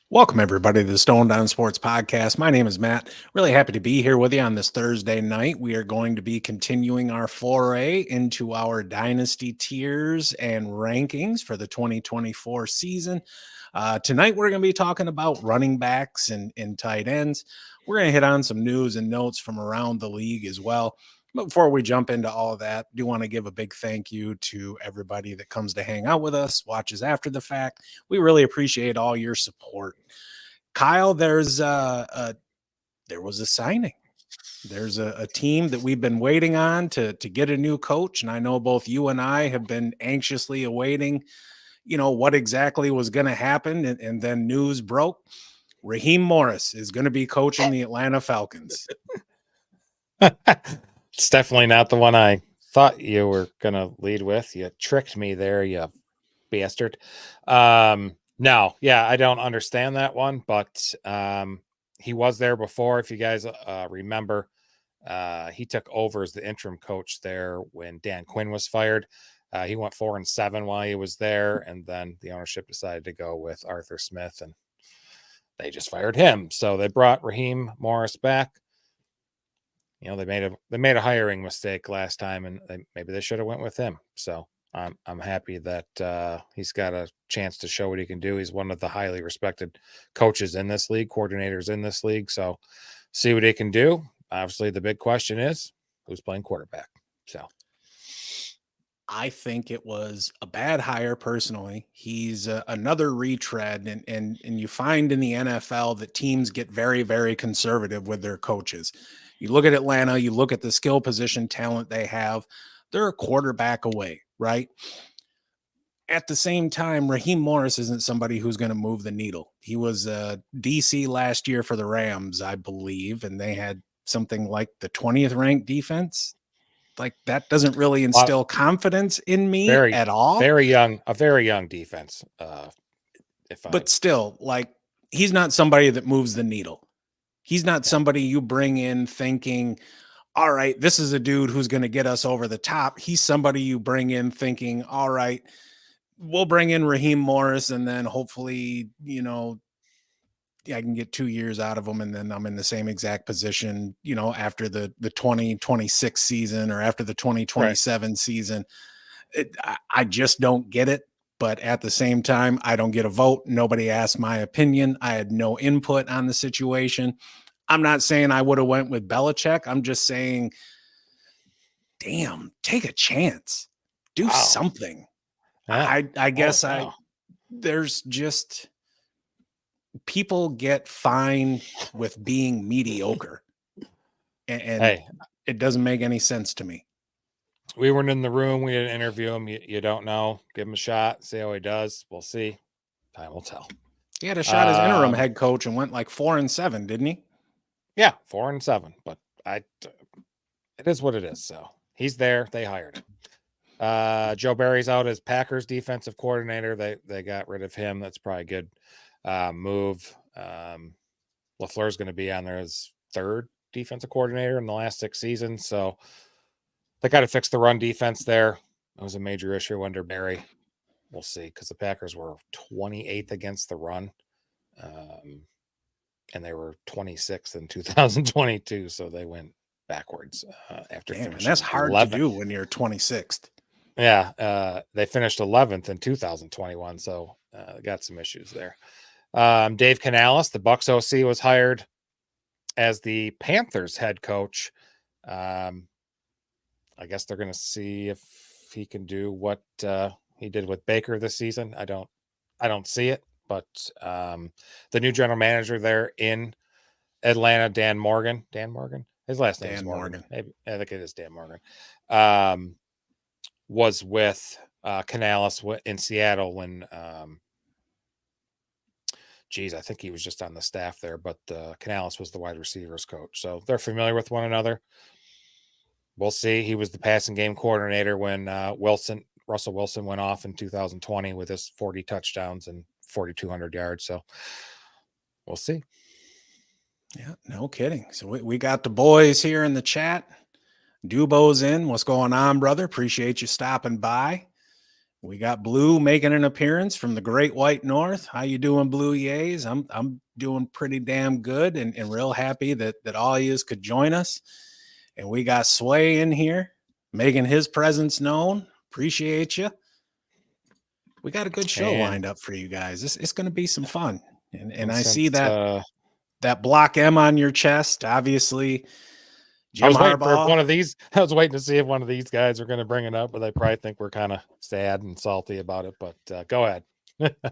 Welcome, everybody, to the Stone Down Sports Podcast. My name is Matt. Really happy to be here with you on this Thursday night. We are going to be continuing our foray into our Dynasty tiers and rankings for the 2024 season. Tonight, we're going to be talking about running backs and tight ends. We're going to hit on some news and notes from around the league as well. But before we jump into all of that, I do want to give a big thank you to everybody that comes to hang out with us, watches after the fact. We really appreciate all your support. Kyle, there was a signing. There's a team that we've been waiting on to get a new coach, and I know both you and I have been anxiously awaiting, what exactly was going to happen, and then news broke. Raheem Morris is going to be coaching the Atlanta Falcons. It's definitely not the one I thought you were going to lead with. You tricked me there, you bastard. No, yeah, I don't understand that one, but he was there before. If you guys remember, he took over as the interim coach there when Dan Quinn was fired. He went 4-7 while he was there, and then the ownership decided to go with Arthur Smith, and they just fired him. So they brought Raheem Morris back. They made a hiring mistake last time, and maybe they should have went with him. So I'm happy that he's got a chance to show what he can do. He's one of the highly respected coaches in this league, coordinators in this league. So see what he can do. Obviously, the big question is who's playing quarterback. So I think it was a bad hire personally. He's another retread, and you find in the NFL that teams get very, very conservative with their coaches. You look at Atlanta, you look at the skill position talent they have, they're a quarterback away, right? At the same time, Raheem Morris isn't somebody who's going to move the needle. He was DC last year for the Rams, I believe, and they had something like the 20th ranked defense. Like, that doesn't really instill confidence in me at all. A very young defense. But still, like, he's not somebody that moves the needle. He's not somebody you bring in thinking, all right, this is a dude who's going to get us over the top. He's somebody you bring in thinking, all right, we'll bring in Raheem Morris, and then hopefully, I can get 2 years out of him, and then I'm in the same exact position, after the 2026 season or after the 2027 season. I just don't get it. But at the same time, I don't get a vote. Nobody asked my opinion. I had no input on the situation. I'm not saying I would have went with Belichick. I'm just saying, damn, take a chance. Do something. Yeah. I guess there's just people get fine with being mediocre. And it doesn't make any sense to me. We weren't in the room. We didn't interview him. You don't know. Give him a shot. See how he does. We'll see. Time will tell. He had a shot as interim head coach and went like 4-7, didn't he? Yeah, 4-7. But it is what it is. So he's there. They hired him. Joe Barry's out as Packers defensive coordinator. They got rid of him. That's probably a good move. LaFleur's going to be on there as third defensive coordinator in the last 6 seasons. So they got to fix the run defense there. It was a major issue under Barry. We'll see, because the Packers were 28th against the run, and they were 26th in 2022, so they went backwards after finishing. And that's hard 11th. To do when you're 26th. Yeah, they finished 11th in 2021, so got some issues there. Dave Canales, the Bucs OC, was hired as the Panthers head coach. I guess they're going to see if he can do what he did with Baker this season. I don't see it, but the new general manager there in Atlanta, Dan Morgan, his last name is Morgan. Maybe, I think it is Dan Morgan. Was with Canales in Seattle when, I think he was just on the staff there, but Canales was the wide receivers coach. So they're familiar with one another. We'll see. He was the passing game coordinator when Russell Wilson went off in 2020 with his 40 touchdowns and 4,200 yards. So we'll see. Yeah, no kidding. So we got the boys here in the chat. Dubo's in. What's going on, brother? Appreciate you stopping by. We got Blue making an appearance from the Great White North. How you doing, Blue Yays? I'm doing pretty damn good and real happy that all yous could join us. And we got Sway in here making his presence known. Appreciate you. We got a good show lined up for you guys. It's going to be some fun. And I see that block M on your chest, obviously. Jim Harbaugh. I was waiting to see if one of these guys are going to bring it up, but they probably think we're kind of sad and salty about it. But go ahead.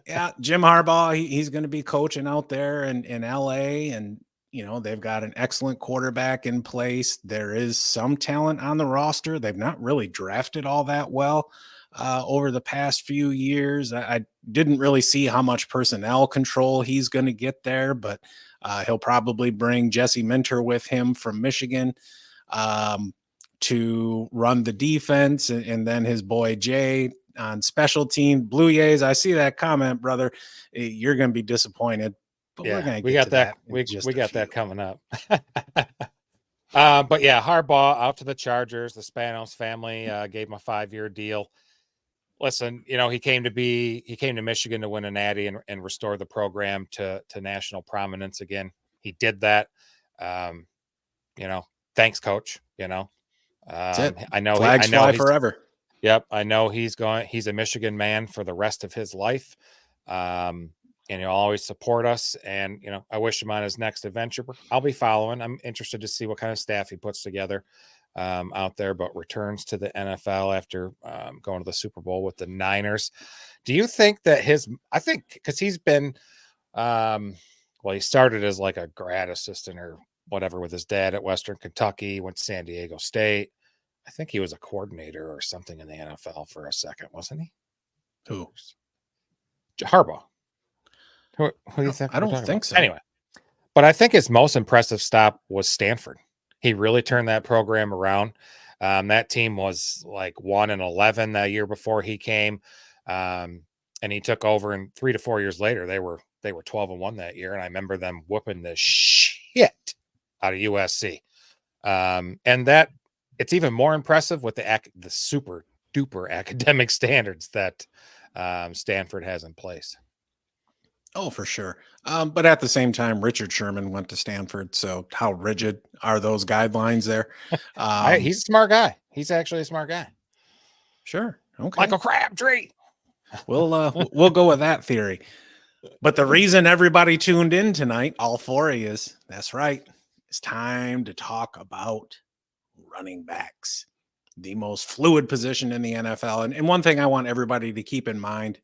Yeah, Jim Harbaugh, he's going to be coaching out there in LA, and they've got an excellent quarterback in place. There is some talent on the roster. They've not really drafted all that well over the past few years. I didn't really see how much personnel control he's going to get there, but he'll probably bring Jesse Minter with him from Michigan to run the defense, and then his boy Jay on special team. Blue Jays, I see that comment, brother. You're going to be disappointed, but we're going to get to that. We got that coming up. But yeah, Harbaugh out to the Chargers. The Spanos family gave him a 5-year deal. Listen, he came to Michigan to win a natty and restore the program to national prominence again. He did that. Thanks, coach. That's it. I know flags fly forever. Yep, I know he's a Michigan man for the rest of his life. And he'll always support us. And I wish him on his next adventure. I'll be following. I'm interested to see what kind of staff he puts together out there, but returns to the NFL after going to the Super Bowl with the Niners. Do you think that I think because he's been he started as like a grad assistant or whatever with his dad at Western Kentucky, went to San Diego State. I think he was a coordinator or something in the NFL for a second, wasn't he? Who? Harbaugh. Who do you think? I don't think so. Anyway, but I think his most impressive stop was Stanford. He really turned that program around. That team was like 1-11 that year before he came, and he took over. And 3 to 4 years later, they were 12-1 that year. And I remember them whooping the shit out of USC. And that it's even more impressive with the super duper academic standards that Stanford has in place. Oh, for sure. But at the same time, Richard Sherman went to Stanford. So how rigid are those guidelines there? He's a smart guy. He's actually a smart guy. Sure. Okay. Michael Crabtree. We'll go with that theory. But the reason everybody tuned in tonight, all 4 of you, that's right. It's time to talk about running backs, the most fluid position in the NFL. And one thing I want everybody to keep in mind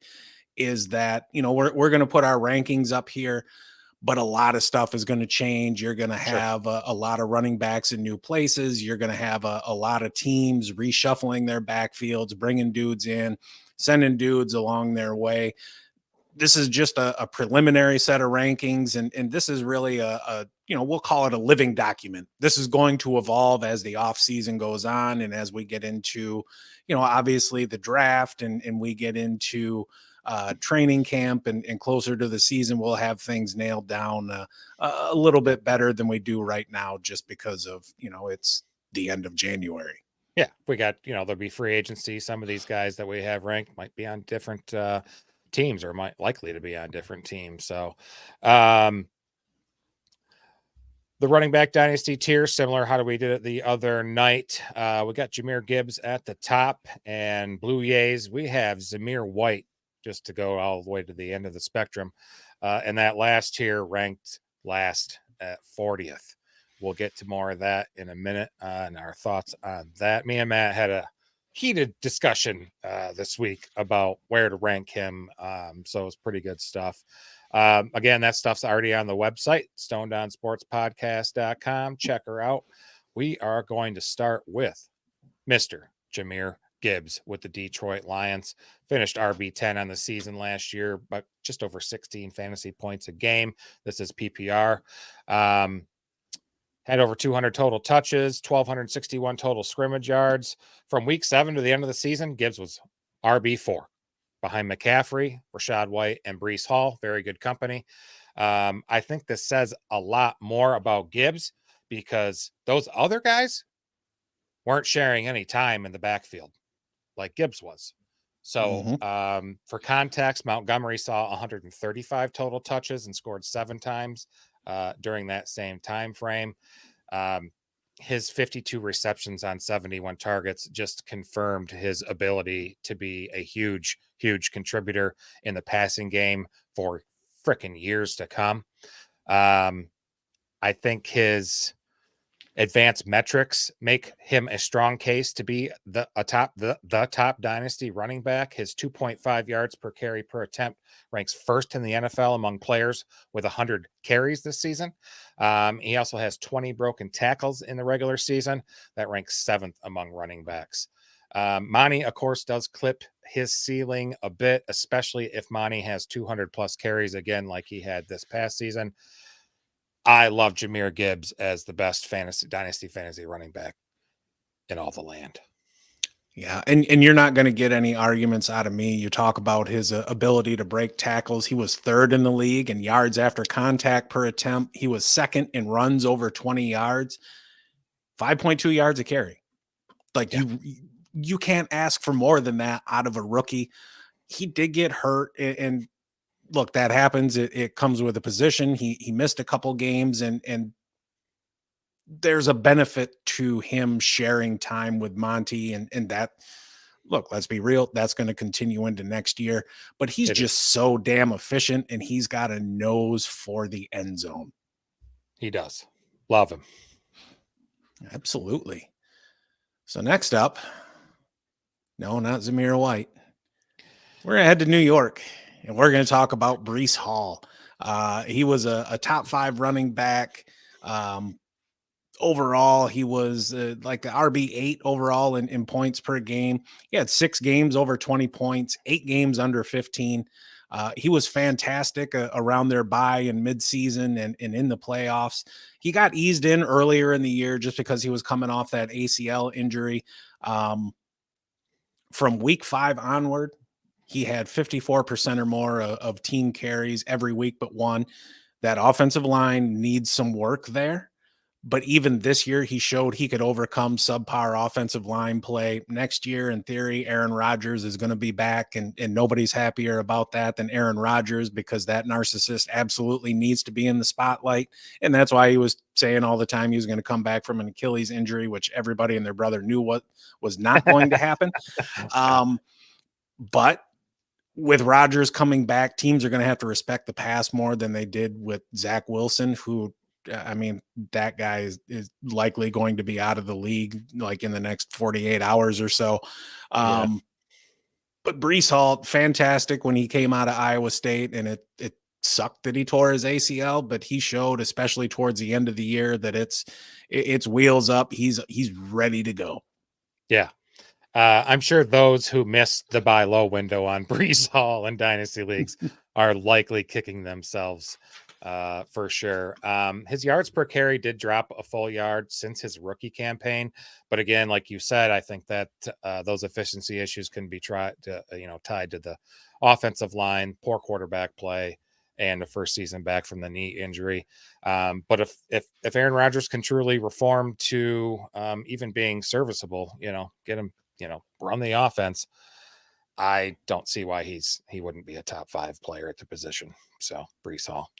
is that, we're going to put our rankings up here, but a lot of stuff is going to change. You're going to have a lot of running backs in new places. You're going to have a lot of teams reshuffling their backfields, bringing dudes in, sending dudes along their way. This is just a preliminary set of rankings. And this is really we'll call it a living document. This is going to evolve as the off season goes on. And as we get into, obviously the draft and we get into training camp and closer to the season, we'll have things nailed down a little bit better than we do right now, just because of, it's the end of January. Yeah. We got, there'll be free agency. Some of these guys that we have ranked might be on different teams or might likely to be on different teams. So the running back dynasty tier, similar how we did it the other night. We got Jahmyr Gibbs at the top, and Blue Jays, we have Zamir White just to go all the way to the end of the spectrum. And that last tier ranked last at 40th. We'll get to more of that in a minute and our thoughts on that. Me and Matt had a heated discussion this week about where to rank him. So it's pretty good stuff. Again, that stuff's already on the website, stonedonsportspodcast.com. Check her out. We are going to start with Mr. Jahmyr Gibbs with the Detroit Lions. Finished RB10 on the season last year, but just over 16 fantasy points a game. This is PPR. Had over 200 total touches, 1,261 total scrimmage yards. From week 7 to the end of the season, Gibbs was RB4 behind McCaffrey, Rashad White, and Breece Hall. Very good company. I think this says a lot more about Gibbs because those other guys weren't sharing any time in the backfield like Gibbs was. So for context, Montgomery saw 135 total touches and scored 7 times during that same time frame. His 52 receptions on 71 targets just confirmed his ability to be a huge, huge contributor in the passing game for frickin' years to come. I think his advanced metrics make him a strong case to be the top dynasty running back. His 2.5 yards per carry per attempt ranks first in the NFL among players with 100 carries this season. He also has 20 broken tackles in the regular season. That ranks 7th among running backs. Monty, of course, does clip his ceiling a bit, especially if Monty has 200 plus carries again, like he had this past season. I love Jahmyr Gibbs as the best dynasty fantasy running back in all the land. Yeah, and you're not going to get any arguments out of me. You talk about his ability to break tackles. He was 3rd in the league in yards after contact per attempt. He was 2nd in runs over 20 yards, 5.2 yards a carry. Like you can't ask for more than that out of a rookie. He did get hurt, and look, that happens. It comes with a position. He missed a couple games, and there's a benefit to him sharing time with Monty, and that, look, let's be real, that's going to continue into next year. But he's just so damn efficient, and he's got a nose for the end zone. He does. Love him. Absolutely. So next up, no, not Zamir White. We're going to head to New York, and we're going to talk about Breece Hall. He was a top 5 running back. Overall, he was like the RB8 overall in points per game. He had 6 games over 20 points, 8 games under 15. He was fantastic around their bye and midseason and in the playoffs. He got eased in earlier in the year just because he was coming off that ACL injury. From week 5 onward, he had 54% or more of team carries every week but one. That offensive line needs some work there. But even this year, he showed he could overcome subpar offensive line play. Next year, in theory, Aaron Rodgers is going to be back, and nobody's happier about that than Aaron Rodgers, because that narcissist absolutely needs to be in the spotlight. And that's why he was saying all the time he was going to come back from an Achilles injury, which everybody and their brother knew what was not going to happen. But with Rodgers coming back, teams are going to have to respect the pass more than they did with Zach Wilson, who, I mean, that guy is likely going to be out of the league like in the next 48 hours or so. But Breece Hall, fantastic when he came out of Iowa State, and it sucked that he tore his ACL, but he showed, especially towards the end of the year, that it's wheels up. He's ready to go. Yeah. I'm sure those who missed the buy low window on Breece Hall in dynasty leagues are likely kicking themselves for sure. His yards per carry did drop a full yard since his rookie campaign, but again, like you said, I think that those efficiency issues can be tied to the offensive line, poor quarterback play, and the first season back from the knee injury. But if Aaron Rodgers can truly reform to even being serviceable, get him, run the offense, I don't see why he wouldn't be a top 5 player at the position. So Breece Hall.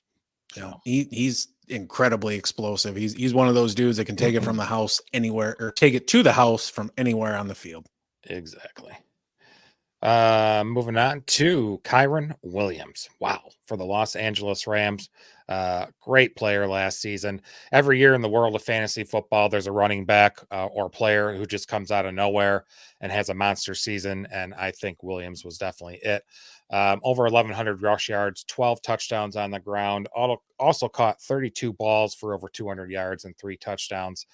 He's incredibly explosive. He's one of those dudes that can take it from the house anywhere, or take it to the house from anywhere on the field. Exactly. Moving on to Kyren Williams. Wow. For the Los Angeles Rams. Great player last season. Every year in the world of fantasy football, there's a running back or player who just comes out of nowhere and has a monster season. And I think Williams was definitely it. Over 1,100 rush yards, 12 touchdowns on the ground. Also caught 32 balls for over 200 yards and 3 touchdowns.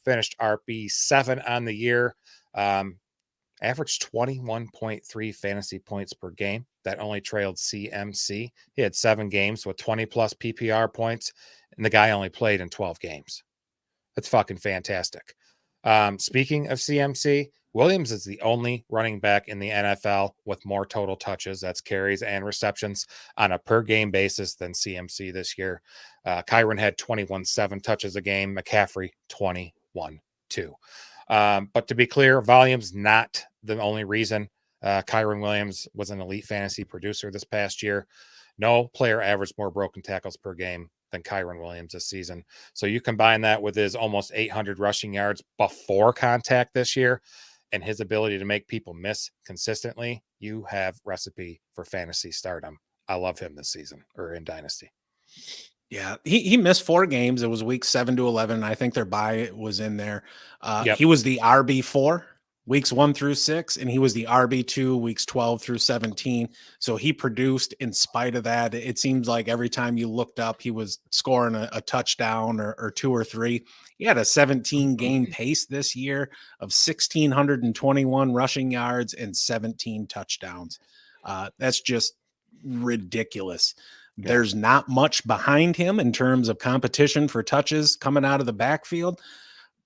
Finished RB7 on the year. Averaged 21.3 fantasy points per game. That only trailed CMC. He had 7 games with 20 plus PPR points, and the guy only played in 12 games. That's fucking fantastic. Speaking of CMC, Williams is the only running back in the NFL with more total touches, that's carries and receptions, on a per game basis than CMC this year. Kyren had 21.7 touches a game. McCaffrey, 21.2. But to be clear, volume's not the only reason Kyron Williams was an elite fantasy producer this past year. No player averaged more broken tackles per game than Kyron Williams this season. So you combine that with his almost 800 rushing yards before contact this year and his ability to make people miss consistently, you have recipe for fantasy stardom. I love him this season or in Dynasty. Yeah, he missed 4 games. It was week 7 to 11. I think their bye was in there. Yep. He was the RB4 weeks 1 through 6, and he was the RB2 weeks 12 through 17. So he produced in spite of that. It seems like every time you looked up, he was scoring a touchdown or 2 or 3. He had a 17 game pace this year of 1,621 rushing yards and 17 touchdowns. That's just ridiculous. Yeah. There's not much behind him in terms of competition for touches coming out of the backfield.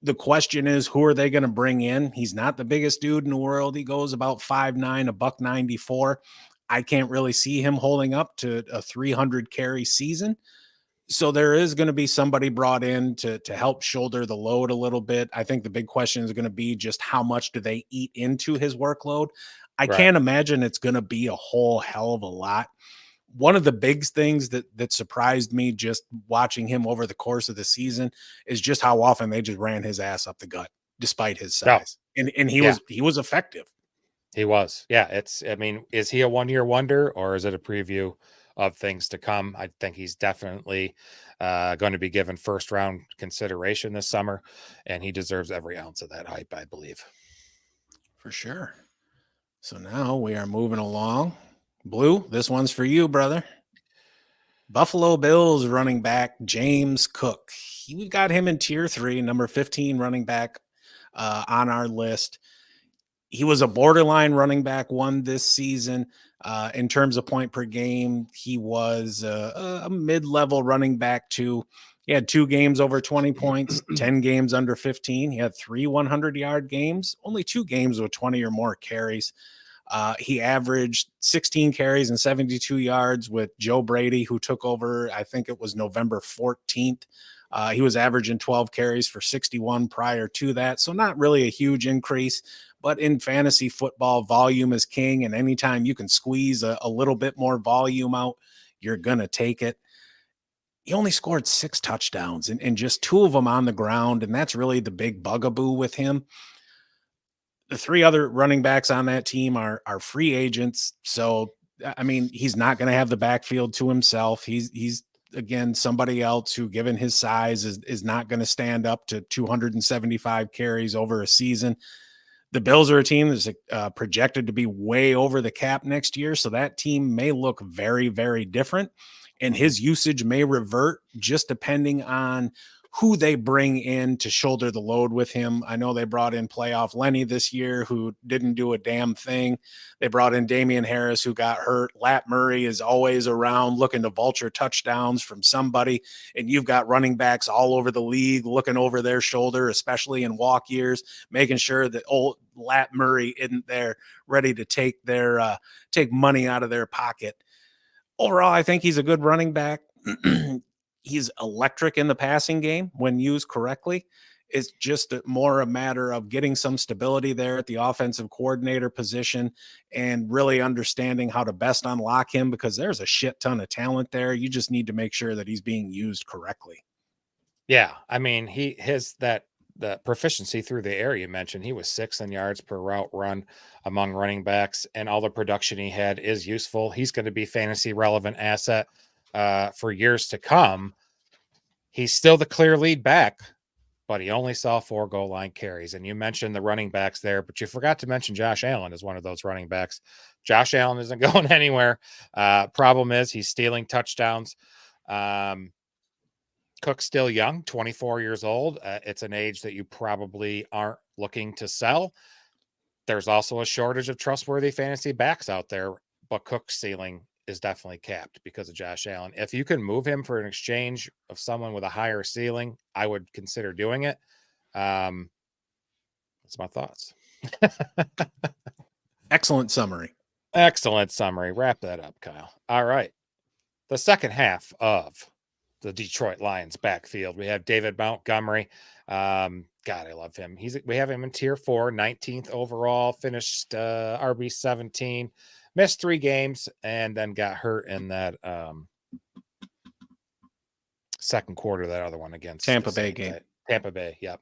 The question is, who are they going to bring in? He's not the biggest dude in the world. He goes about 5'9", $194. I can't really see him holding up to a 300 carry season. So there is going to be somebody brought in to help shoulder the load a little bit. I think the big question is going to be just how much do they eat into his workload? I can't imagine it's going to be a whole hell of a lot. One of the big things that surprised me just watching him over the course of the season is just how often they just ran his ass up the gut despite his size. And he was effective. He was. Yeah, is he a one-year wonder or is it a preview of things to come? I think he's definitely going to be given first round consideration this summer, and he deserves every ounce of that hype, I believe. For sure. So now we are moving along. Blue, this one's for you, brother. Buffalo Bills running back James Cook. We got him in tier 3, number 15 running back on our list. He was a borderline running back 1 this season. In terms of point per game, he was a mid-level running back 2. He had 2 games over 20 points, 10 games under 15. He had 3 100-yard games, only 2 games with 20 or more carries. He averaged 16 carries and 72 yards with Joe Brady, who took over, I think it was November 14th. He was averaging 12 carries for 61 prior to that. So not really a huge increase, but in fantasy football, volume is king. And anytime you can squeeze a little bit more volume out, you're going to take it. He only scored 6 touchdowns and just 2 of them on the ground. And that's really the big bugaboo with him. The 3 other running backs on that team are free agents. So, I mean, he's not going to have the backfield to himself. He's again, somebody else who, given his size, is not going to stand up to 275 carries over a season. The Bills are a team that's projected to be way over the cap next year. So that team may look very, very different. And his usage may revert just depending on who they bring in to shoulder the load with him. I know they brought in playoff Lenny this year, who didn't do a damn thing. They brought in Damian Harris, who got hurt. Lat Murray is always around looking to vulture touchdowns from somebody. And you've got running backs all over the league looking over their shoulder, especially in walk years, making sure that old Lat Murray isn't there ready to take money out of their pocket. Overall, I think he's a good running back. He's electric in the passing game when used correctly. It's just more a matter of getting some stability there at the offensive coordinator position and really understanding how to best unlock him, because there's a shit ton of talent there. You just need to make sure that he's being used correctly. Yeah. I mean, the proficiency through the air you mentioned, he was 6th in yards per route run among running backs, and all the production he had is useful. He's going to be fantasy relevant asset for years to come. He's still the clear lead back, but he only saw 4 goal line carries. And you mentioned the running backs there, but you forgot to mention Josh Allen as one of those running backs. Josh Allen isn't going anywhere. Problem is he's stealing touchdowns. Cook's still young, 24 years old. It's an age that you probably aren't looking to sell. There's also a shortage of trustworthy fantasy backs out there, but Cook's ceiling is definitely capped because of Josh Allen. If you can move him for an exchange of someone with a higher ceiling, I would consider doing it. That's my thoughts. Excellent summary. Excellent summary. Wrap that up, Kyle. All right. The second half of the Detroit Lions backfield. We have David Montgomery. God, I love him. We have him in tier 4, 19th overall, finished RB 17, missed 3 games, and then got hurt in that second quarter, that other one against Tampa Bay game. Tampa Bay, yep.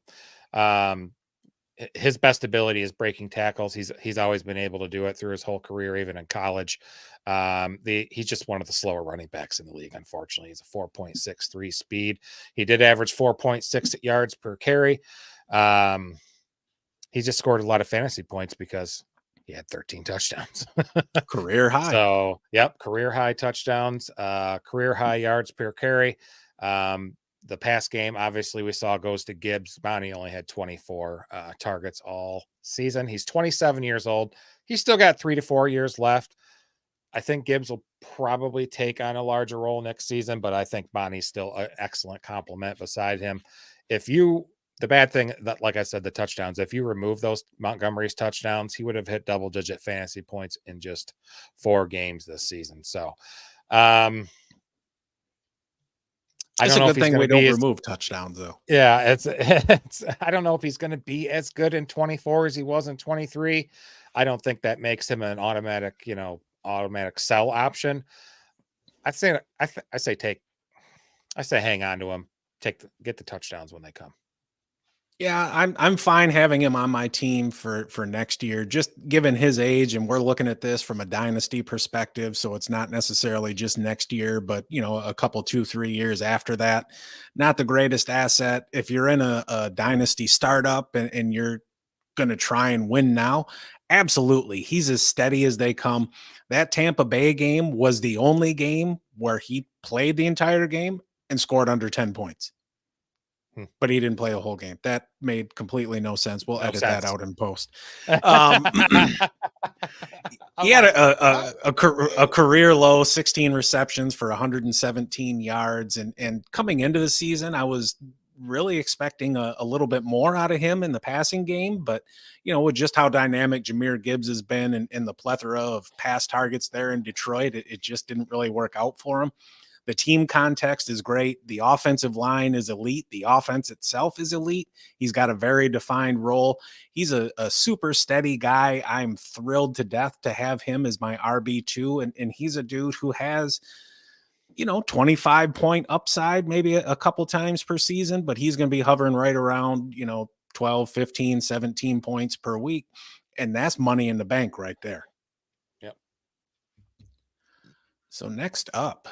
His best ability is breaking tackles. He's always been able to do it through his whole career, even in college. He's just one of the slower running backs in the league. Unfortunately, he's a 4.63 speed. He did average 4.6 yards per carry. He just scored a lot of fantasy points because he had 13 touchdowns. Career high. So, yep, career high touchdowns, career high yards per carry. The pass game, obviously, we saw goes to Gibbs. Bonnie only had 24 targets all season. He's 27 years old. He's still got 3 to 4 years left. I think Gibbs will probably take on a larger role next season, but I think Bonnie's still an excellent complement beside him. The bad thing that, like I said, the touchdowns, if you remove those Montgomery's touchdowns, he would have hit double-digit fantasy points in just 4 games this season. So, It's a good thing we don't remove touchdowns, though. Yeah, it's I don't know if he's going to be as good in 24 as he was in 23. I don't think that makes him an automatic sell option. I say hang on to him. Get the touchdowns when they come. Yeah, I'm fine having him on my team for next year, just given his age, and we're looking at this from a dynasty perspective. So it's not necessarily just next year, but a couple, 2-3 years after that. Not the greatest asset. If you're in a dynasty startup and you're going to try and win now, absolutely. He's as steady as they come. That Tampa Bay game was the only game where he played the entire game and scored under 10 points. But he didn't play a whole game. That made completely no sense. We'll edit that out in post. He had a career low 16 receptions for 117 yards. And coming into the season, I was really expecting a little bit more out of him in the passing game. But, with just how dynamic Jahmyr Gibbs has been and the plethora of pass targets there in Detroit, it just didn't really work out for him. The team context is great. The offensive line is elite. The offense itself is elite. He's got a very defined role. He's a super steady guy. I'm thrilled to death to have him as my RB2. And he's a dude who has, 25-point upside, maybe a couple times per season, but he's going to be hovering right around, 12, 15, 17 points per week. And that's money in the bank right there. Yep. So next up,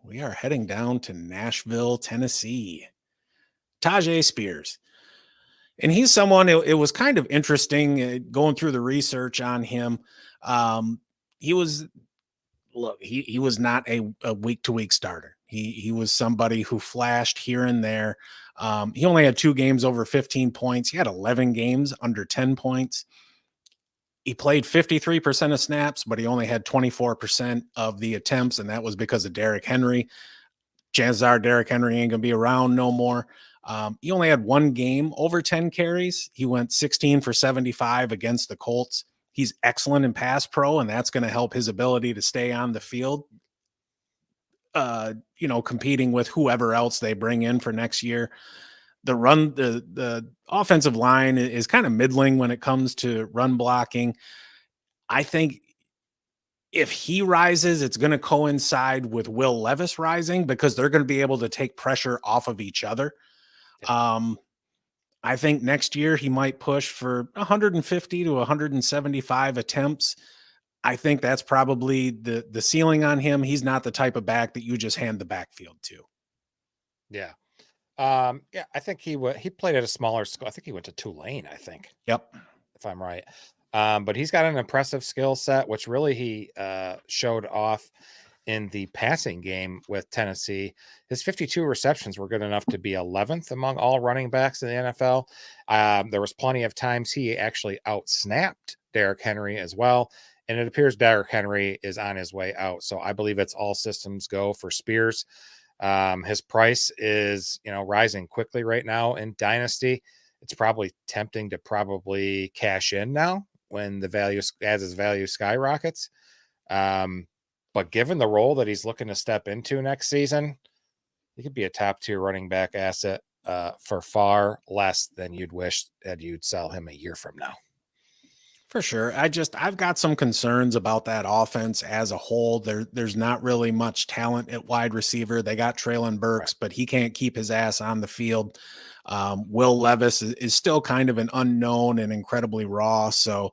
we are heading down to Nashville, Tennessee. Tyjae Spears. And he's someone, it was kind of interesting going through the research on him. He was not a week-to-week starter. He was somebody who flashed here and there. He only had 2 games over 15 points. He had 11 games under 10 points. He played 53% of snaps, but he only had 24% of the attempts, and that was because of Derrick Henry. Chances are Derrick Henry ain't going to be around no more. He only had 1 game over 10 carries. He went 16 for 75 against the Colts. He's excellent in pass pro, and that's going to help his ability to stay on the field, competing with whoever else they bring in for next year. The offensive line is kind of middling when it comes to run blocking. I think if he rises, it's going to coincide with Will Levis rising because they're going to be able to take pressure off of each other. I think next year he might push for 150 to 175 attempts. I think that's probably the ceiling on him. He's not the type of back that you just hand the backfield to. Yeah. I think he played at a smaller school. I think he went to Tulane, I think. Yep. If I'm right. But he's got an impressive skill set, which really he showed off in the passing game with Tennessee. His 52 receptions were good enough to be 11th among all running backs in the NFL. There was plenty of times he actually outsnapped Derrick Henry as well. And it appears Derrick Henry is on his way out. So I believe it's all systems go for Spears. His price is, rising quickly right now in Dynasty. It's probably tempting to cash in now when his value skyrockets. But given the role that he's looking to step into next season, he could be a top tier running back asset for far less than you'd wish that you'd sell him a year from now. For sure. I've got some concerns about that offense as a whole. There's not really much talent at wide receiver. They got Traylon Burks, but he can't keep his ass on the field. Will Levis is still kind of an unknown and incredibly raw. So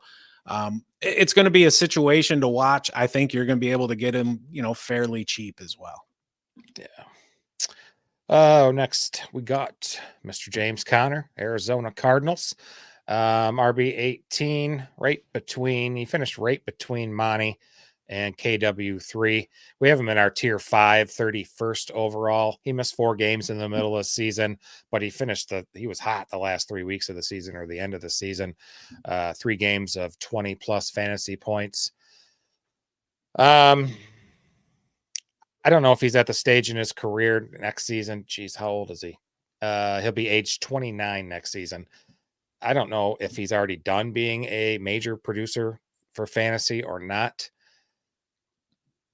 it's going to be a situation to watch. I think you're going to be able to get him, fairly cheap as well. Yeah. Next we got Mr. James Conner, Arizona Cardinals. RB 18, he finished right between Monty and KW3. We have him in our tier 5, 31st overall. He missed 4 games in the middle of the season, but he was hot the last 3 weeks of the season or the end of the season. 3 games of 20 plus fantasy points. I don't know if he's at the stage in his career next season. Geez, how old is he? He'll be age 29 next season. I don't know if he's already done being a major producer for fantasy or not.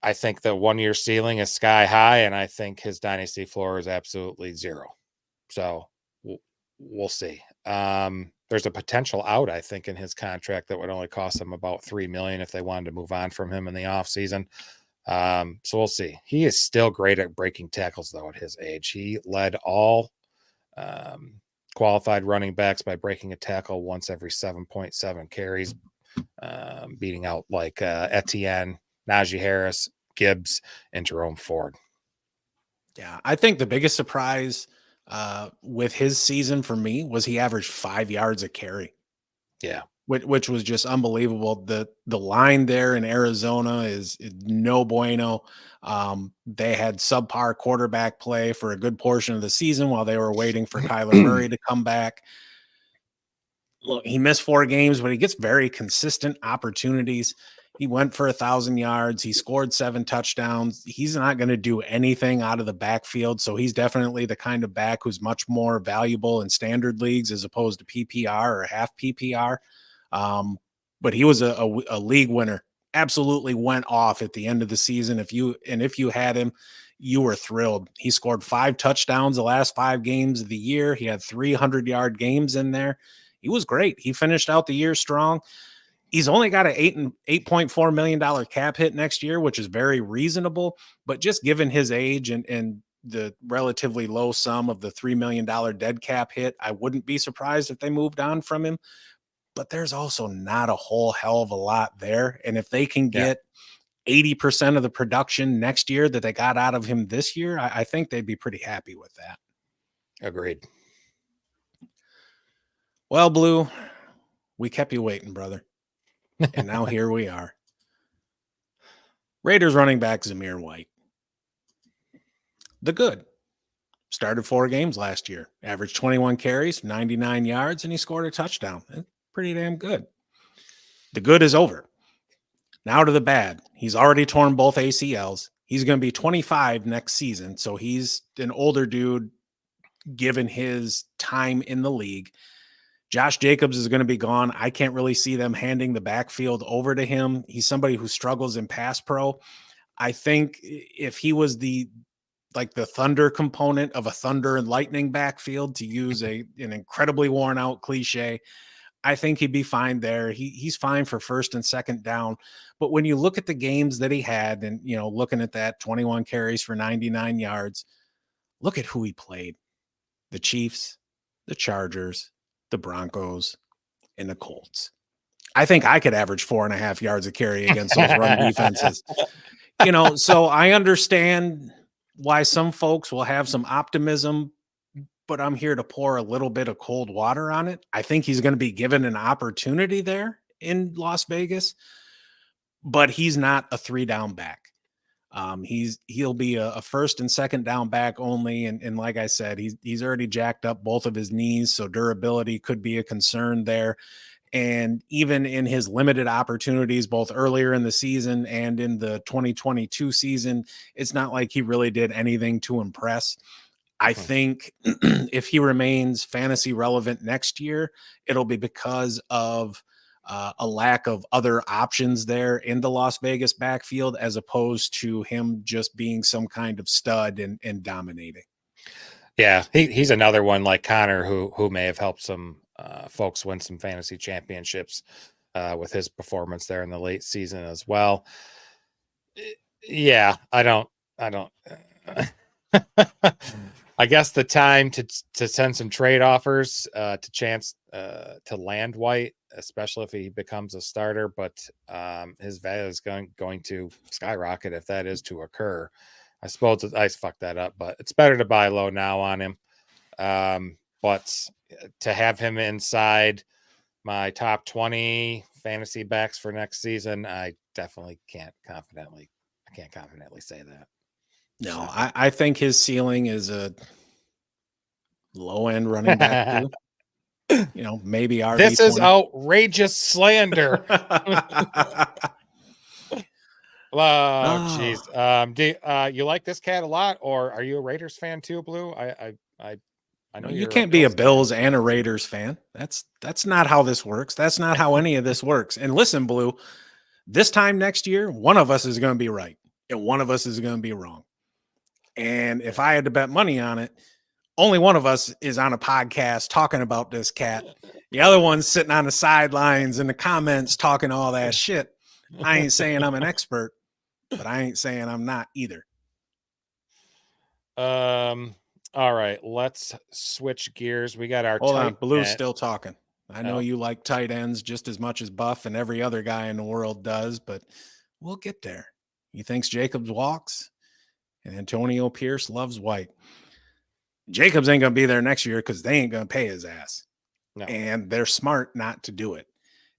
I think the 1-year ceiling is sky high, and I think his dynasty floor is absolutely 0. So we'll see. There's a potential out, I think, in his contract that would only cost him about $3 million if they wanted to move on from him in the offseason. So we'll see. He is still great at breaking tackles, though, at his age. He led all qualified running backs by breaking a tackle once every 7.7 carries, beating out like Etienne, Najee Harris, Gibbs, and Jerome Ford. Yeah, I think the biggest surprise with his season for me was he averaged 5 yards a carry. Yeah. Which was just unbelievable. The line there in Arizona is no bueno. They had subpar quarterback play for a good portion of the season while they were waiting for Kyler Murray to come back. Look, he missed 4 games, but he gets very consistent opportunities. He went for 1,000 yards. He scored 7 touchdowns. He's not going to do anything out of the backfield. So he's definitely the kind of back who's much more valuable in standard leagues as opposed to PPR or half PPR. But he was a league winner. Absolutely went off at the end of the season. If you had him, you were thrilled. He scored 5 touchdowns the last 5 games of the year. He had 300-yard games in there. He was great. He finished out the year strong. He's only got an $8.4 million cap hit next year, which is very reasonable. But just given his age and the relatively low sum of the $3 million dead cap hit, I wouldn't be surprised if they moved on from him. But there's also not a whole hell of a lot there. And if they can get 80% of the production next year that they got out of him this year, I think they'd be pretty happy with that. Agreed. Well, Blue, we kept you waiting, brother. And now here we are. Raiders running back Zamir White. The good. Started 4 games last year. Averaged 21 carries, 99 yards, and he scored a touchdown. Pretty damn good. The good is over. Now to the bad. He's already torn both ACLs. He's going to be 25 next season. So he's an older dude given his time in the league. Josh Jacobs is going to be gone. I can't really see them handing the backfield over to him. He's somebody who struggles in pass pro. I think if he was the thunder component of a thunder and lightning backfield, to use an incredibly worn out cliche, I think he'd be fine there. He's fine for first and second down. But when you look at the games that he had and, looking at that 21 carries for 99 yards, look at who he played. The Chiefs, the Chargers, the Broncos, and the Colts. I think I could average 4.5 yards a carry against those run defenses. So I understand why some folks will have some optimism, but I'm here to pour a little bit of cold water on it. I think he's going to be given an opportunity there in Las Vegas, but he's not a 3-down back. He'll be a first and second down back only. And like I said, he's already jacked up both of his knees. So durability could be a concern there. And even in his limited opportunities, both earlier in the season and in the 2022 season, it's not like he really did anything to impress. I think if he remains fantasy relevant next year, it'll be because of a lack of other options there in the Las Vegas backfield, as opposed to him just being some kind of stud and dominating. Yeah, he's another one like Connor who may have helped some folks win some fantasy championships with his performance there in the late season as well. Yeah, I don't. I guess the time to send some trade offers to chance to land White, especially if he becomes a starter, but his value is going to skyrocket if that is to occur. I suppose I fucked that up, but it's better to buy low now on him. But to have him inside my top 20 fantasy backs for next season, I definitely can't confidently say that. No, so. I think his ceiling is a low end running back too. You know, maybe RB20. This is outrageous slander. Oh, jeez. Do you like this cat a lot, or are you a Raiders fan too, Blue? I know you can't be a Bills and a Raiders fan. That's not how this works. That's not how any of this works. And listen, Blue, this time next year, one of us is going to be right and one of us is going to be wrong. And if I had to bet money on it, only one of us is on a podcast talking about this cat. The other one's sitting on the sidelines in the comments talking all that shit. I ain't saying I'm an expert, but I ain't saying I'm not either. All right, let's switch gears. We got our hold on. Blue's still talking. I know you like tight ends just as much as Buff and every other guy in the world does, but we'll get there. He thinks Jacobs walks, and Antonio Pierce loves White. Jacobs ain't going to be there next year because they ain't going to pay his ass. No. And they're smart not to do it.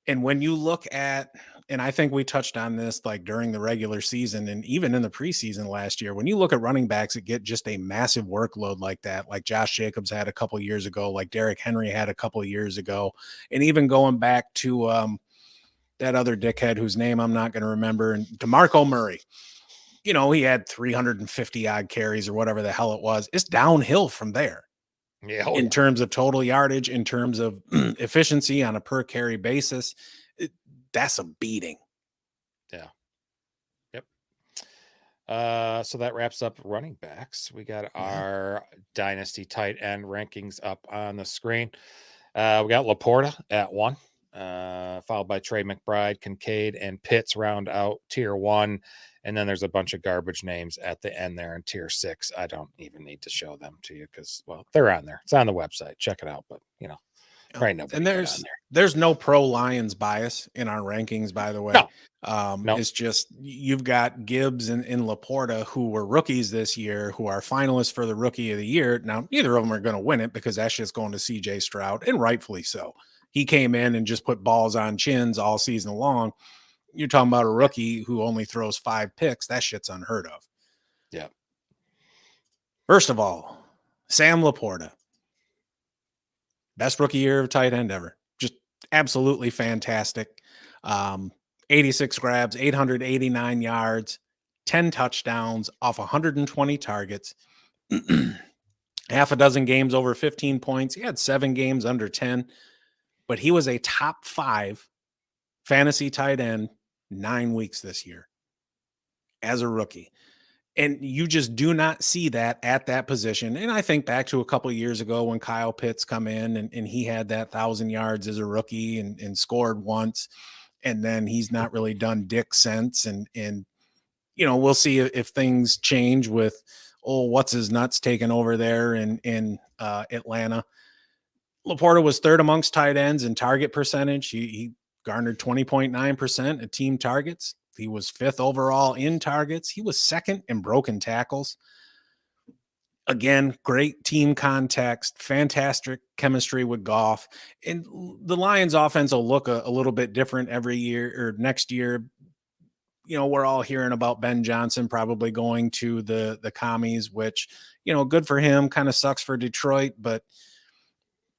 And when you look at, and I think we touched on this like during the regular season and even in the preseason last year, when you look at running backs that get just a massive workload like that, like Josh Jacobs had a couple years ago, like Derrick Henry had a couple years ago, and even going back to that other dickhead whose name I'm not going to remember, and DeMarco Murray. You know, he had 350 odd carries or whatever the hell it was. It's downhill from there. Yeah, in terms of total yardage, in terms of efficiency on a per carry basis, that's a beating. Yeah. Yep. So that wraps up running backs. We got our dynasty tight end rankings up on the screen. We got Laporta at 1, followed by Trey McBride, Kincaid, and Pitts round out tier 1. And then there's a bunch of garbage names at the end there in tier 6. I don't even need to show them to you because, well, they're on there. It's on the website. Check it out. But, you know, right now. And there's no pro Lions bias in our rankings, by the way. No. It's just you've got Gibbs and Laporta who were rookies this year, who are finalists for the rookie of the year. Now, neither of them are going to win it because that's just going to CJ Stroud, and rightfully so. He came in and just put balls on chins all season long. You're talking about a rookie who only throws 5 picks. That shit's unheard of. Yeah. First of all, Sam Laporta. Best rookie year of tight end ever. Just absolutely fantastic. 86 grabs, 889 yards, 10 touchdowns off 120 targets. Half a dozen games over 15 points. He had 7 games under 10. But he was a top 5 fantasy tight end 9 weeks this year as a rookie. And you just do not see that at that position. And I think back to a couple of years ago when Kyle Pitts come in and he had that 1,000 yards as a rookie and scored once. And then he's not really done dick since. And you know, we'll see if things change with, what's his nuts taking over there in Atlanta. Laporta was 3rd amongst tight ends in target percentage. He garnered 20.9% of team targets. He was 5th overall in targets. He was 2nd in broken tackles. Again, great team context, fantastic chemistry with Goff. And the Lions offense will look a little bit different every year or next year. You know, we're all hearing about Ben Johnson probably going to the commies, which, you know, good for him, kind of sucks for Detroit, but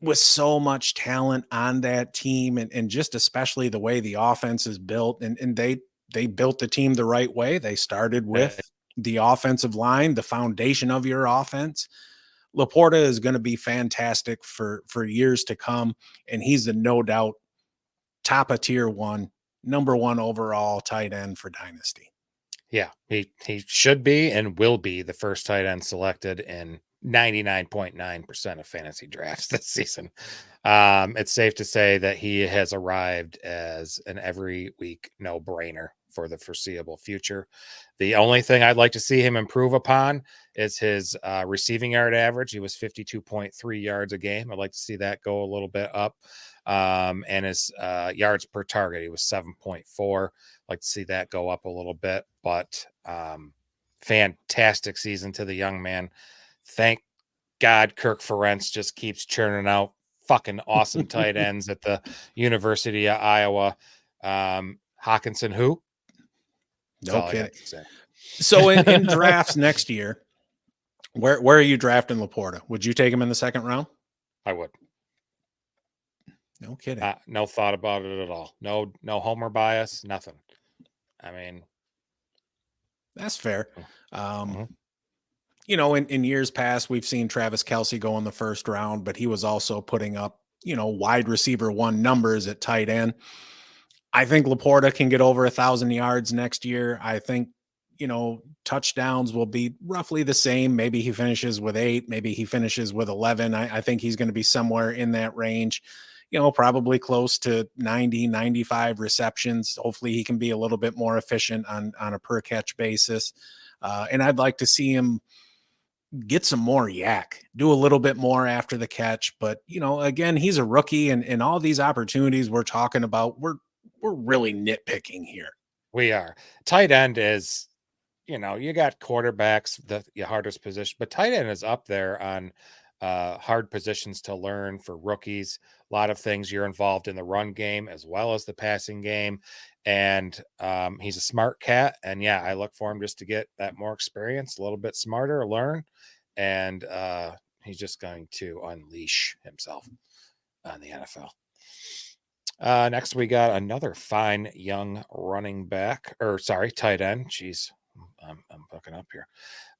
with so much talent on that team and just especially the way the offense is built and they built the team the right way. They started with the offensive line, the foundation of your offense. Laporta is going to be fantastic for years to come. And he's the no doubt top of tier 1, number 1 overall tight end for Dynasty. Yeah, he should be and will be the first tight end selected in 99.9% of fantasy drafts this season. It's safe to say that he has arrived as an every week no-brainer for the foreseeable future. The only thing I'd like to see him improve upon is his receiving yard average. He was 52.3 yards a game. I'd like to see that go a little bit up. And his yards per target, he was 7.4. I'd like to see that go up a little bit, but fantastic season to the young man. Thank God Kirk Ferentz just keeps churning out fucking awesome tight ends at the University of Iowa. Hawkinson, who? That's No all kidding. I got to say. So in drafts next year, where are you drafting Laporta? Would you take him in the second round? I would. No kidding. No thought about it at all. No homer bias, nothing. I mean, that's fair. You know, in years past, we've seen Travis Kelce go in the first round, but he was also putting up, you know, wide receiver 1 numbers at tight end. I think Laporta can get over 1,000 yards next year. I think, you know, touchdowns will be roughly the same. Maybe he finishes with 8, maybe he finishes with 11. I think he's going to be somewhere in that range, you know, probably close to 90, 95 receptions. Hopefully he can be a little bit more efficient on a per catch basis. And I'd like to see him get some more yak, do a little bit more after the catch. But, you know, again, he's a rookie, and all these opportunities we're talking about, we're really nitpicking here. We are. Tight end is, you know, you got quarterbacks, your hardest position, but tight end is up there on hard positions to learn for rookies. A lot of things, you're involved in the run game as well as the passing game. And he's a smart cat. And yeah, I look for him just to get that more experience, a little bit smarter, learn. And he's just going to unleash himself on the NFL. Next, we got another fine young tight end. Jeez, I'm fucking up here.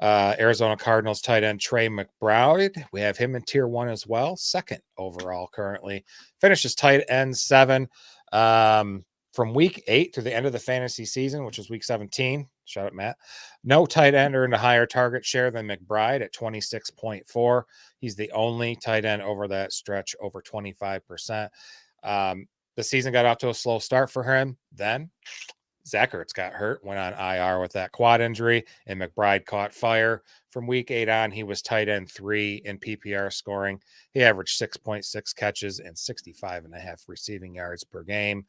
Arizona Cardinals tight end Trey McBride. We have him in tier 1 as well. 2nd overall currently. Finishes tight end 7. From week 8 to the end of the fantasy season, which was week 17. Shout out, Matt. No tight end earned a higher target share than McBride at 26.4. He's the only tight end over that stretch over 25%. The season got off to a slow start for him. Then Zach Ertz got hurt, went on IR with that quad injury, and McBride caught fire. From week 8 on, he was tight end 3 in PPR scoring. He averaged 6.6 catches and 65.5 receiving yards per game.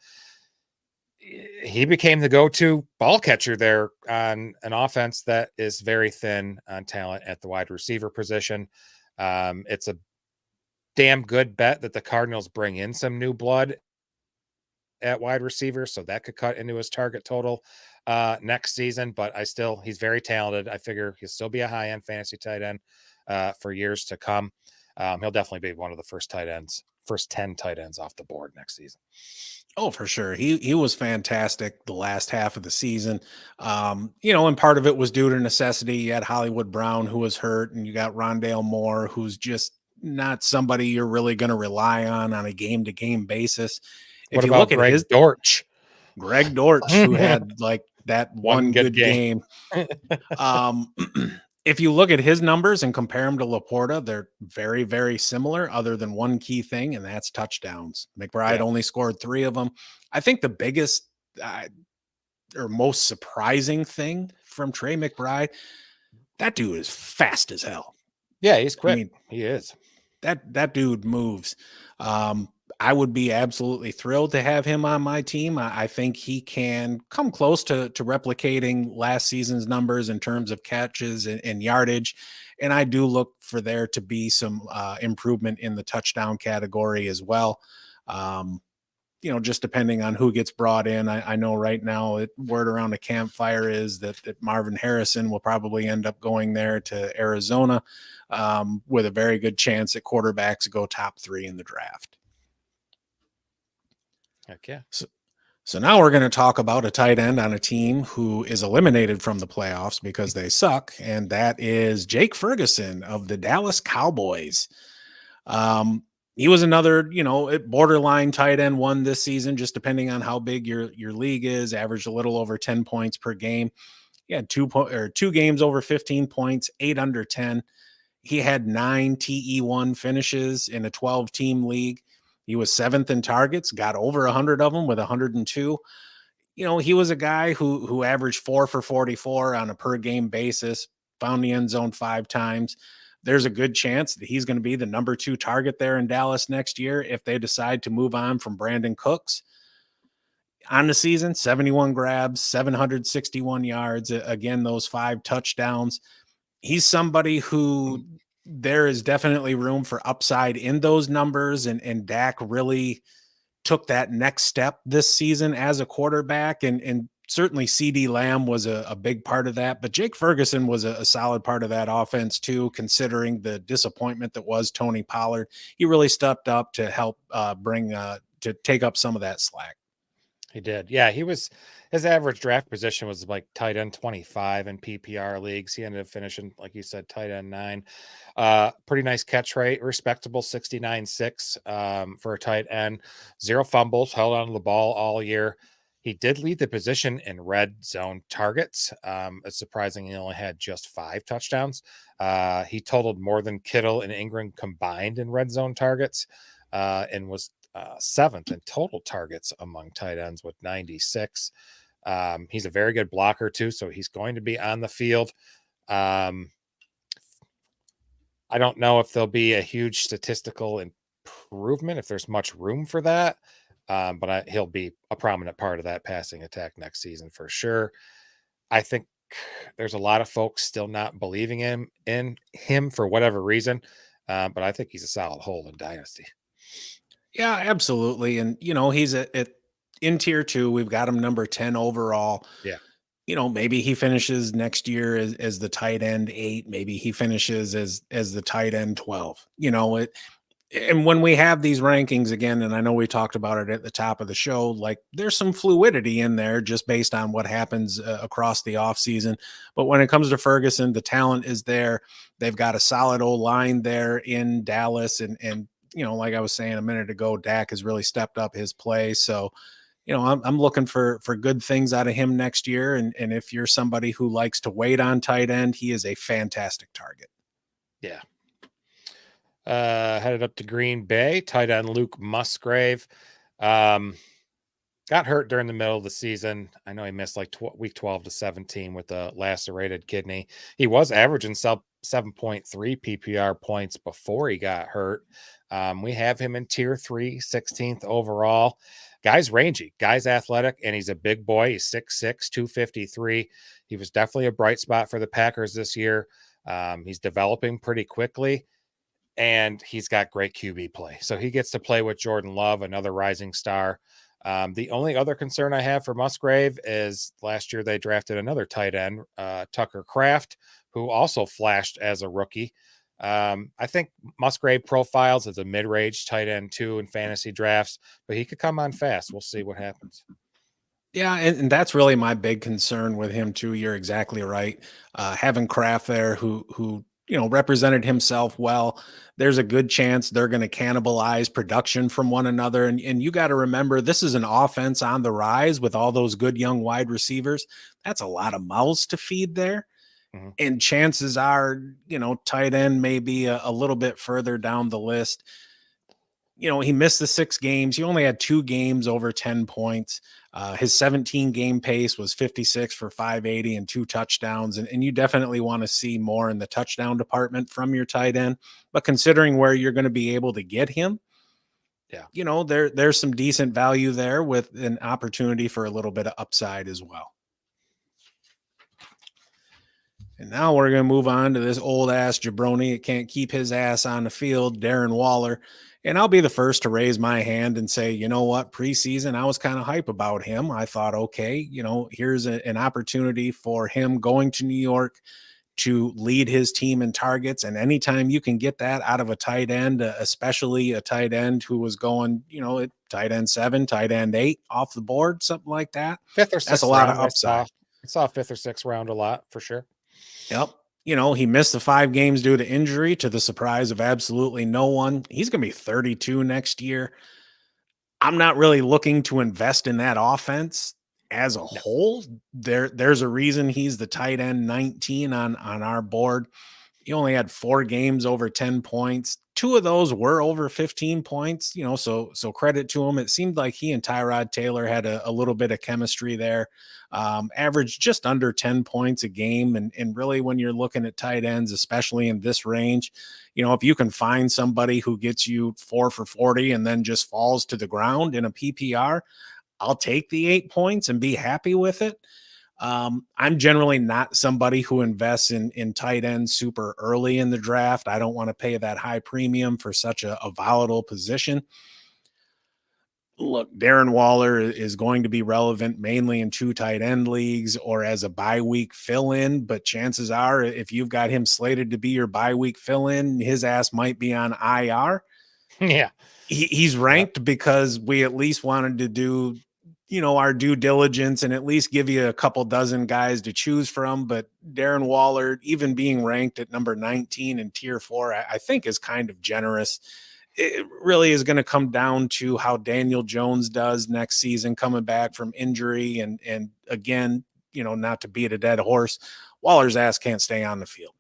He became the go-to ball catcher there on an offense that is very thin on talent at the wide receiver position. It's a damn good bet that the Cardinals bring in some new blood at wide receiver, so that could cut into his target total next season. But he's very talented. I figure he'll still be a high-end fantasy tight end for years to come. He'll definitely be one of the first 10 tight ends off the board next season. Oh, for sure. He was fantastic the last half of the season. You know, and part of it was due to necessity. You had Hollywood Brown, who was hurt, and you got Rondale Moore, who's just not somebody you're really going to rely on a game-to-game basis. If you look at Greg Dortch, who had like that one good game. If you look at his numbers and compare them to Laporta, they're very, very similar, other than one key thing, and that's touchdowns. McBride only scored 3 of them. I think the biggest or most surprising thing from Trey McBride, that dude is fast as hell. Yeah, he's quick. I mean, he is. That dude moves. I would be absolutely thrilled to have him on my team. I think he can come close to replicating last season's numbers in terms of catches and yardage. And I do look for there to be some improvement in the touchdown category as well. You know, just depending on who gets brought in. I know right now word around the campfire is that Marvin Harrison will probably end up going there to Arizona with a very good chance that quarterbacks go top 3 in the draft. Heck yeah. So now we're going to talk about a tight end on a team who is eliminated from the playoffs because they suck, and that is Jake Ferguson of the Dallas Cowboys. He was another, you know, borderline tight end 1 this season, just depending on how big your league is. Averaged a little over 10 points per game. He had 2 games over 15 points, 8 under 10. he had 9 TE1 finishes in a 12-team league. He was 7th in targets, got over 100 of them with 102. He was a guy who averaged 4 for 44 on a per game basis, found the end zone 5 times. There's a good chance that he's going to be the number 2 target there in Dallas next year if they decide to move on from Brandon Cooks. On the season, 71 grabs, 761 yards. Again, those 5 touchdowns. He's somebody who there is definitely room for upside in those numbers. And Dak really took that next step this season as a quarterback. And certainly CD Lamb was a big part of that. But Jake Ferguson was a solid part of that offense too, considering the disappointment that was Tony Pollard. He really stepped up to help to take up some of that slack. He did. Yeah, his average draft position was like tight end 25 in PPR leagues. He ended up finishing, like you said, tight end 9. Pretty nice catch rate, respectable 69.6 for a tight end. 0 fumbles, held on to the ball all year. He did lead the position in red zone targets. It's surprising he only had just 5 touchdowns. He totaled more than Kittle and Ingram combined in red zone targets, and was 7th in total targets among tight ends with 96. He's a very good blocker too, so he's going to be on the field. I don't know if there'll be a huge statistical improvement, if there's much room for that, but he'll be a prominent part of that passing attack next season for sure. I think there's a lot of folks still not believing in him for whatever reason, but I think he's a solid hold in Dynasty. Yeah, absolutely. And, he's in tier 2. We've got him number 10 overall. Yeah. Maybe he finishes next year as the tight end 8. Maybe he finishes as the tight end 12. And when we have these rankings again, and I know we talked about it at the top of the show, like there's some fluidity in there just based on what happens across the offseason. But when it comes to Ferguson, the talent is there. They've got a solid old line there in Dallas. And like I was saying a minute ago, Dak has really stepped up his play. So, I'm looking for good things out of him next year. And if you're somebody who likes to wait on tight end, he is a fantastic target. Yeah. Headed up to Green Bay, tight end Luke Musgrave. Got hurt during the middle of the season. I know he missed like week 12 to 17 with a lacerated kidney. He was averaging 7.3 PPR points before he got hurt. We have him in tier 3, 16th overall. Guy's rangy, guy's athletic, and he's a big boy. He's 6'6", 253. He was definitely a bright spot for the Packers this year. He's developing pretty quickly, and he's got great QB play. So he gets to play with Jordan Love, another rising star. The only other concern I have for Musgrave is last year they drafted another tight end, Tucker Kraft, who also flashed as a rookie. I think Musgrave profiles as a mid-range tight end too in fantasy drafts, but he could come on fast. We'll see what happens. Yeah, and that's really my big concern with him too. You're exactly right. Having Kraft there who represented himself well, there's a good chance they're going to cannibalize production from one another. And you got to remember, this is an offense on the rise with all those good young wide receivers. That's a lot of mouths to feed there. Mm-hmm. And chances are, tight end may be a little bit further down the list. He missed the 6 games. He only had 2 games over 10 points. His 17 game pace was 56 for 580 and 2 touchdowns. And you definitely want to see more in the touchdown department from your tight end. But considering where you're going to be able to get him, there's some decent value there with an opportunity for a little bit of upside as well. And now we're going to move on to this old ass jabroni. It can't keep his ass on the field, Darren Waller. And I'll be the first to raise my hand and say, you know what, preseason, I was kind of hype about him. I thought, okay, here's an opportunity for him going to New York to lead his team in targets. And anytime you can get that out of a tight end, especially a tight end who was going, at tight end 7, tight end 8 off the board, something like that. 5th or 6th That's a lot of upside. I saw 5th or 6th round a lot for sure. Yep. He missed the 5 games due to injury, to the surprise of absolutely no one. He's going to be 32 next year. I'm not really looking to invest in that offense as a whole. There's a reason he's the tight end 19 on our board. He only had 4 games over 10 points. 2 of those were over 15 points, so credit to him. It seemed like he and Tyrod Taylor had a little bit of chemistry there. Averaged just under 10 points a game. And really, when you're looking at tight ends, especially in this range, if you can find somebody who gets you 4 for 40 and then just falls to the ground in a PPR, I'll take the 8 points and be happy with it. I'm generally not somebody who invests in tight ends super early in the draft. I don't want to pay that high premium for such a volatile position. Look, Darren Waller is going to be relevant mainly in 2 tight end leagues or as a bye week fill in. But chances are, if you've got him slated to be your bye week fill in, his ass might be on IR. Yeah. He's ranked because we at least wanted to do, our due diligence and at least give you a couple dozen guys to choose from. But Darren Waller, even being ranked at number 19 in tier 4, I think is kind of generous. It really is going to come down to how Daniel Jones does next season, coming back from injury. And again, not to beat a dead horse, Waller's ass can't stay on the field.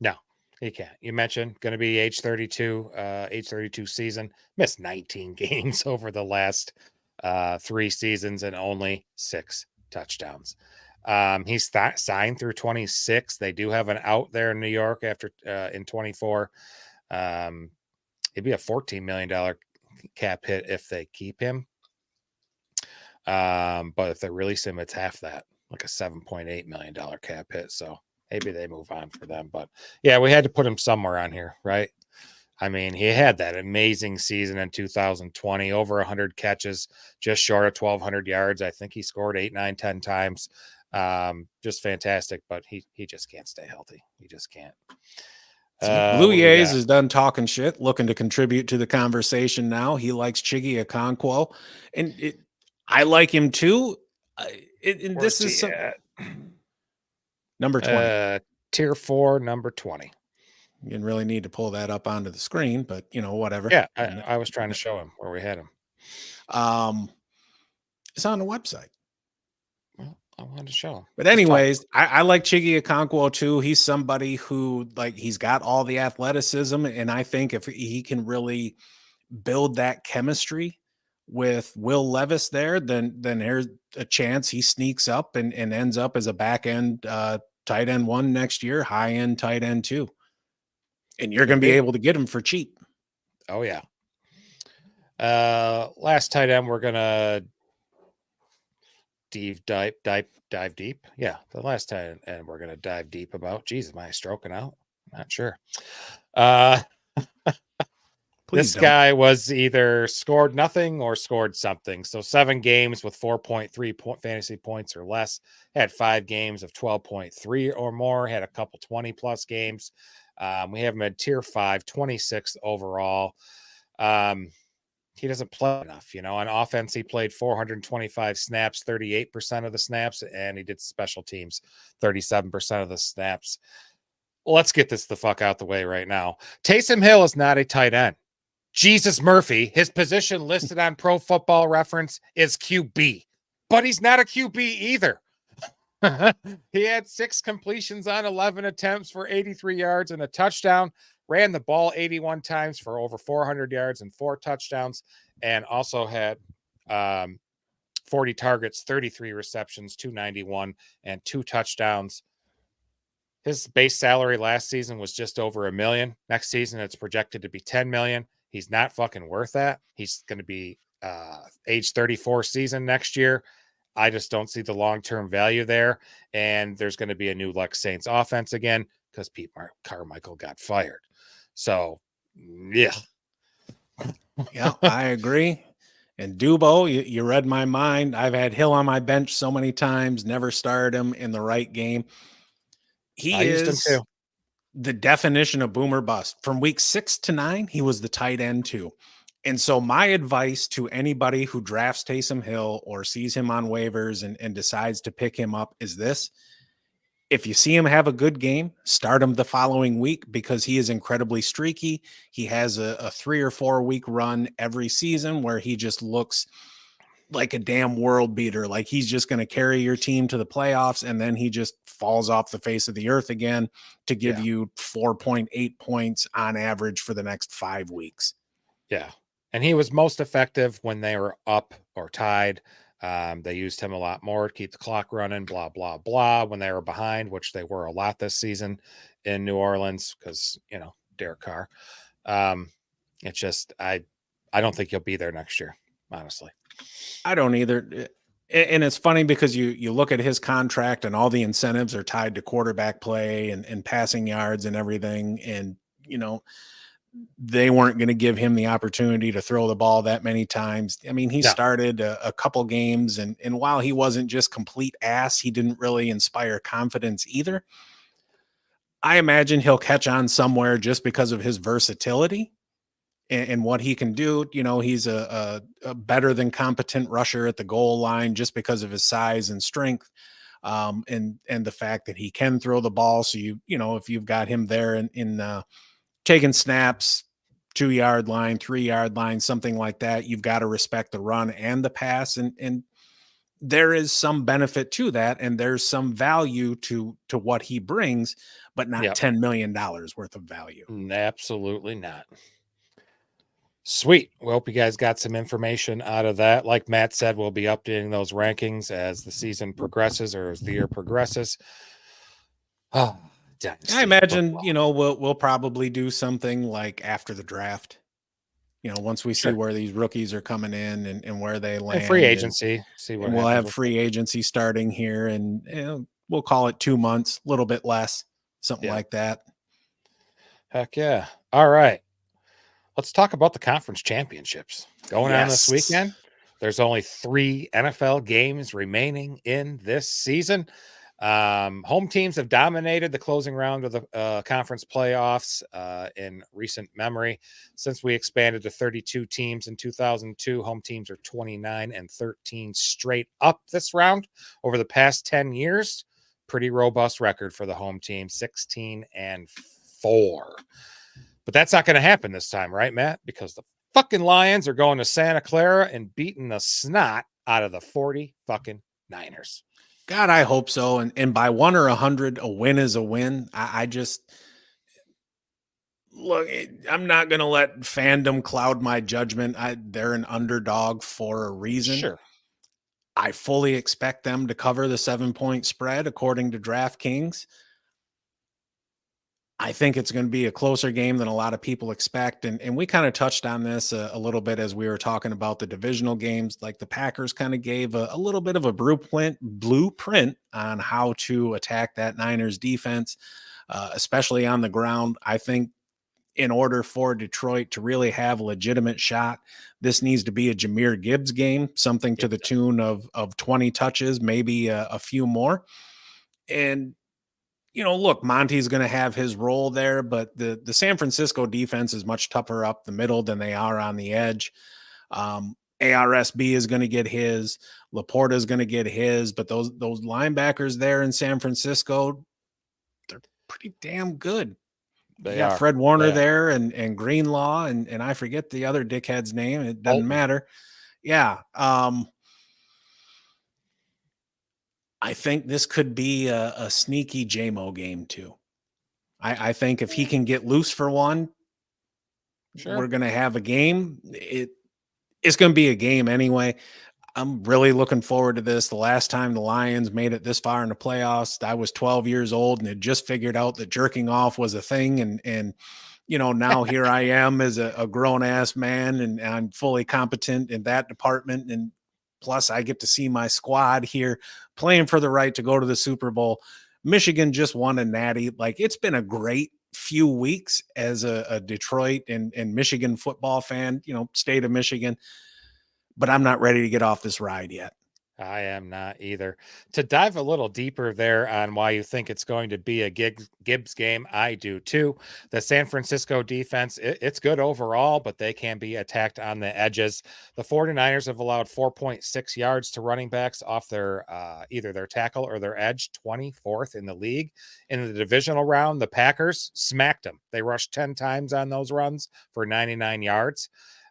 No, he can't. You mentioned going to be age 32 season, missed 19 games over the last 3 seasons and only 6 touchdowns. He's signed through 26. They do have an out there in New York after in 24. It'd be a $14 million cap hit if they keep him. But if they release him, it's half that, like a $7.8 million cap hit. So maybe they move on for them. But yeah, we had to put him somewhere on here, right? I mean, he had that amazing season in 2020, over 100 catches, just short of 1,200 yards. I think he scored 8, 9, 10 times. Just fantastic, but he just can't stay healthy. He just can't. Blue Yays is done talking shit, looking to contribute to the conversation now. He likes Chiggy Okonkwo, and I like him too. This is number 20. Tier 4, number 20. You didn't really need to pull that up onto the screen, but whatever. Yeah, I was trying to show him where we had him. It's on the website. Well, I wanted to show him. But anyways, I like Chiggy Okonkwo too. He's somebody who, like, he's got all the athleticism, and I think if he can really build that chemistry with Will Levis there, then there's a chance he sneaks up and ends up as a back end tight end 1 next year, high end tight end 2. And you're going to be able to get him for cheap. Oh, yeah. Last tight end, we're going to dive deep. Yeah, the last tight end we're going to dive deep about. Jesus, am I stroking out? Not sure. This guy was either scored nothing or scored something. So 7 games with 4.3 fantasy points or less. Had 5 games of 12.3 or more. Had a couple 20-plus games. We have him at tier 5, 26th overall. He doesn't play enough. On offense, he played 425 snaps, 38% of the snaps, and he did special teams, 37% of the snaps. Let's get this the fuck out the way right now. Taysom Hill is not a tight end. Jesus Murphy, his position listed on Pro Football Reference is QB, but he's not a QB either. He had 6 completions on 11 attempts for 83 yards and a touchdown, ran the ball 81 times for over 400 yards and 4 touchdowns, and also had 40 targets, 33 receptions, 291, and 2 touchdowns. His base salary last season was just over $1 million. Next season, it's projected to be $10 million. He's not fucking worth that. He's going to be age 34 season next year. I just don't see the long-term value there. And there's going to be a new Lex Saints offense again because Pete Carmichael got fired. So, yeah. Yeah, I agree. And Dubo, you read my mind. I've had Hill on my bench so many times, never started him in the right game. I used him too. The definition of boomer bust. From week 6 to 9, he was the tight end 2. And so my advice to anybody who drafts Taysom Hill or sees him on waivers and decides to pick him up is this. If you see him have a good game, start him the following week because he is incredibly streaky. He has a 3 or 4 week run every season where he just looks like a damn world beater. Like he's just going to carry your team to the playoffs, and then he just falls off the face of the earth again to give you 4.8 points on average for the next 5 weeks. Yeah. And he was most effective when they were up or tied. They used him a lot more to keep the clock running, blah, blah, blah. When they were behind, which they were a lot this season in New Orleans because, Derek Carr. It's just, I don't think he'll be there next year, honestly. I don't either. And it's funny because you look at his contract and all the incentives are tied to quarterback play and passing yards and everything. And, they weren't going to give him the opportunity to throw the ball that many times. I mean, he started a couple games, and while he wasn't just complete ass, he didn't really inspire confidence either. I imagine he'll catch on somewhere just because of his versatility and what he can do. He's a better than competent rusher at the goal line just because of his size and strength. And the fact that he can throw the ball. So if you've got him there in taking snaps, 2-yard line, 3-yard line, something like that, you've got to respect the run and the pass. And there is some benefit to that. And there's some value to what he brings, but not $10 million worth of value. Absolutely not. Sweet. We hope you guys got some information out of that. Like Matt said, we'll be updating those rankings as the season progresses or as the year progresses. Oh, Dynasty I imagine, football. we'll probably do something like after the draft, once we see where these rookies are coming in and where they land. And free agency. See what and we'll have free agency starting here, and we'll call it 2 months, a little bit less, something like that. Heck yeah. All right. Let's talk about the conference championships going on this weekend. There's only 3 NFL games remaining in this season. Home teams have dominated the closing round of the conference playoffs in recent memory. Since we expanded to 32 teams in 2002, home teams are 29-13 straight up this round over the past 10 years. Pretty robust record for the home team, 16-4. But that's not going to happen this time, right, Matt? Because the fucking Lions are going to Santa Clara and beating the snot out of the 40 fucking Niners. God, I hope so. And by 1 or 100, a win is a win. I just look. I'm not going to let fandom cloud my judgment. They're an underdog for a reason. Sure. I fully expect them to cover the 7-point spread according to DraftKings. I think it's going to be a closer game than a lot of people expect. And we kind of touched on this a little bit as we were talking about the divisional games. Like the Packers kind of gave a little bit of a blueprint on how to attack that Niners defense, especially on the ground. I think in order for Detroit to really have a legitimate shot, this needs to be a Jahmyr Gibbs game, something to the tune of 20 touches, maybe a few more. And look, Monty's going to have his role there, but the San Francisco defense is much tougher up the middle than they are on the edge. ARSB is going to get his, Laporta is going to get his, but those linebackers there in San Francisco, they're pretty damn good. You got Fred Warner there and Greenlaw and I forget the other dickhead's name. It doesn't matter. Yeah. I think this could be a sneaky JMO game too. I think if he can get loose for one, we're going to have a game. It's going to be a game anyway. I'm really looking forward to this. The last time the Lions made it this far in the playoffs, I was 12 years old and had just figured out that jerking off was a thing. And now here I am as a grown ass man and I'm fully competent in that department. And plus I get to see my squad here playing for the right to go to the Super Bowl. Michigan just won a natty. Like it's been a great few weeks as a Detroit and Michigan football fan, state of Michigan, but I'm not ready to get off this ride yet. I am not either. To dive a little deeper there on why you think it's going to be a Gibbs game, I do too. The San Francisco defense, it's good overall, but they can be attacked on the edges. The 49ers have allowed 4.6 yards to running backs off their either their tackle or their edge, 24th in the league. In the divisional round, the Packers smacked them. They rushed 10 times on those runs for 99 yards.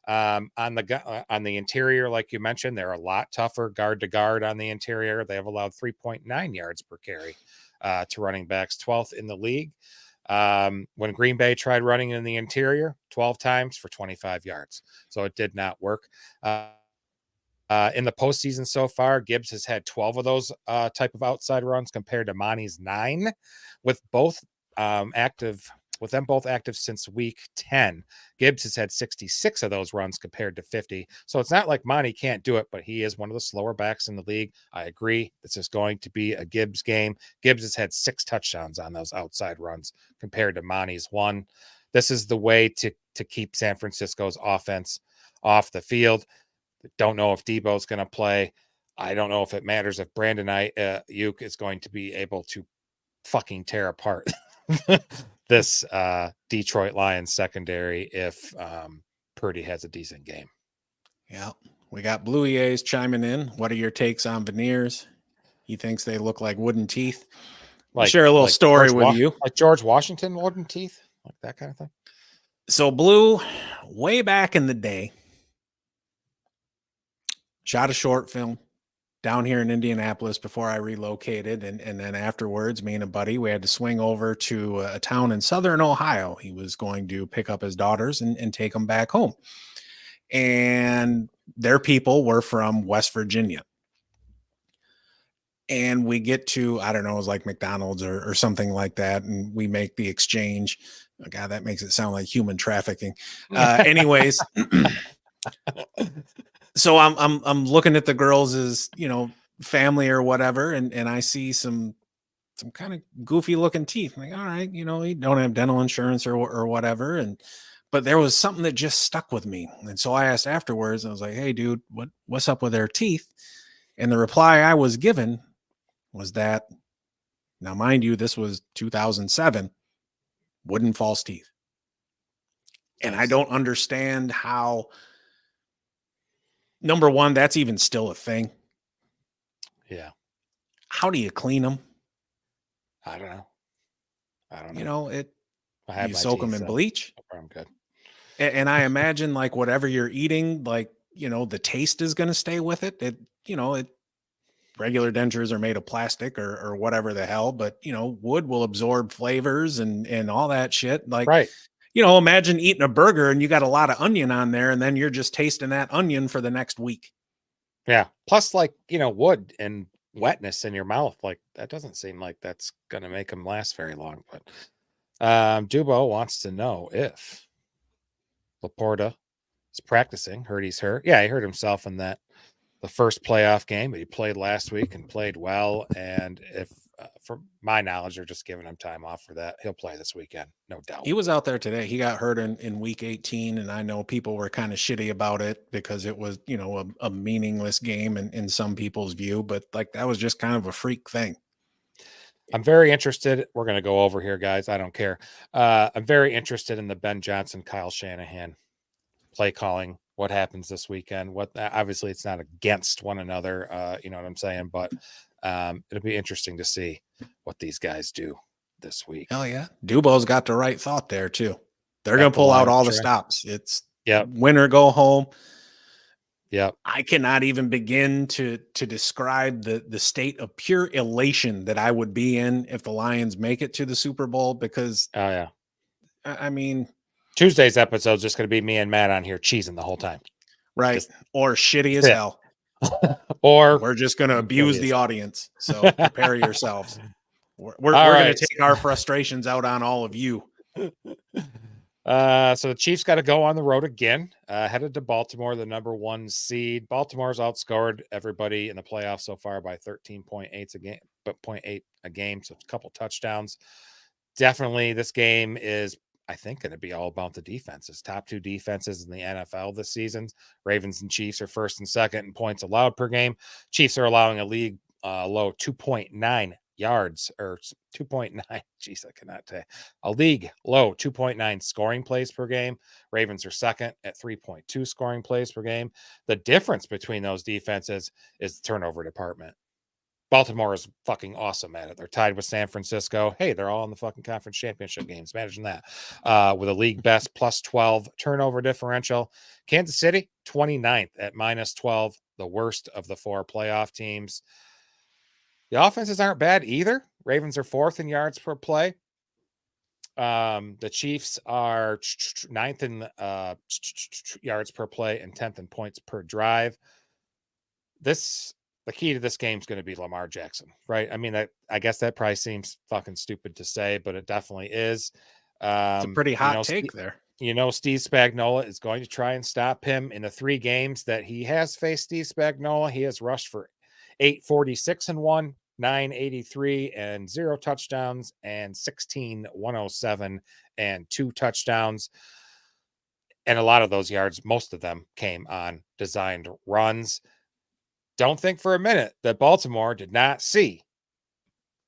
On the interior, like you mentioned, they're a lot tougher guard to guard on the interior. They have allowed 3.9 yards per carry to running backs, 12th in the league. When Green Bay tried running in the interior 12 times for 25 yards. So it did not work. In the postseason so far, Gibbs has had 12 of those type of outside runs compared to Monty's 9, with them both active since week 10. Gibbs has had 66 of those runs compared to 50. So it's not like Monty can't do it, but he is one of the slower backs in the league. I agree. This is going to be a Gibbs game. Gibbs has had 6 touchdowns on those outside runs compared to Monty's 1. This is the way to keep San Francisco's offense off the field. Don't know if Debo's going to play. I don't know if it matters if Brandon Ayuk is going to be able to fucking tear apart this Detroit Lions secondary if Purdy has a decent game. Yeah. We got Blue EAs chiming in. What are your takes on veneers? He thinks they look like wooden teeth. I'll share a little story with you. Like George Washington wooden teeth, like that kind of thing. So Blue, way back in the day, shot a short film down here in Indianapolis before I relocated. And then afterwards, me and a buddy, we had to swing over to a town in Southern Ohio. He was going to pick up his daughters and take them back home. And their people were from West Virginia. And we get to, I don't know, it was like McDonald's or something like that. And we make the exchange. Oh, God, that makes it sound like human trafficking. Anyways, so I'm looking at the girls' family or whatever, and I see some kind of goofy looking teeth. I'm like, all right, you don't have dental insurance or whatever. But there was something that just stuck with me. And so I asked afterwards, I was like, hey dude, what's up with their teeth? And the reply I was given was that, now mind you, this was 2007, wooden false teeth. And I don't understand how, number one, that's even still a thing. Yeah. How do you clean them? I don't know. You soak them in bleach. I'm good. And I imagine like whatever you're eating, like, the taste is going to stay with it. Regular dentures are made of plastic or whatever the hell, but wood will absorb flavors and all that shit. Like, right. Imagine eating a burger and you got a lot of onion on there and then you're just tasting that onion for the next week. Yeah. Plus wood and wetness in your mouth. Like that doesn't seem like that's going to make them last very long. But Dubo wants to know if Laporta is practicing. Heard he's hurt. Yeah, he hurt himself in the first playoff game, but he played last week and played well. And if, from my knowledge, they're just giving him time off for that, he'll play this weekend, no doubt. He was out there today. He got hurt in week 18, and I know people were kind of shitty about it because it was, a meaningless game in some people's view, but like that was just kind of a freak thing. I'm very interested. We're going to go over here, guys. I don't care. I'm very interested in the Ben Johnson, Kyle Shanahan play calling. What happens this weekend? Obviously it's not against one another. You know what I'm saying? But it'll be interesting to see what these guys do this week. Hell yeah. Dubo's got the right thought there too. They're going to pull out all the stops. It's win or go home. Yep. I cannot even begin to describe the state of pure elation that I would be in if the Lions make it to the Super Bowl, because I mean, Tuesday's episode is just going to be me and Matt on here cheesing the whole time. Right. Or shitty as hell. Or we're just going to abuse the audience. So prepare yourselves. We're going to take our frustrations out on all of you. So the Chiefs got to go on the road again, headed to Baltimore, the number 1 seed. Baltimore's outscored everybody in the playoffs so far by 13.8 a game, but 0.8 a game. So a couple touchdowns. Definitely this game is, I think, going to be all about the defenses. Top 2 defenses in the NFL this season. Ravens and Chiefs are first and second in points allowed per game. Chiefs are allowing a league low 2.9 yards, or 2.9. Jeez, I cannot say. A league low 2.9 scoring plays per game. Ravens are second at 3.2 scoring plays per game. The difference between those defenses is the turnover department. Baltimore is fucking awesome at it. They're tied with San Francisco. Hey, they're all in the fucking conference championship games. Imagine that. With a league best plus 12 turnover differential. Kansas City, 29th at minus 12, the worst of the 4 playoff teams. The offenses aren't bad either. Ravens are 4th in yards per play. The Chiefs are 9th in yards per play and 10th in points per drive. The key to this game is going to be Lamar Jackson, right? I mean, I guess that probably seems fucking stupid to say, but it definitely is. It's a pretty hot take there. Steve Spagnuolo is going to try and stop him in the 3 games that he has faced Steve Spagnuolo. He has rushed for 846 and 1, 983 and 0 touchdowns, and 16107 and 2 touchdowns. And a lot of those yards, most of them came on designed runs. Don't think for a minute that Baltimore did not see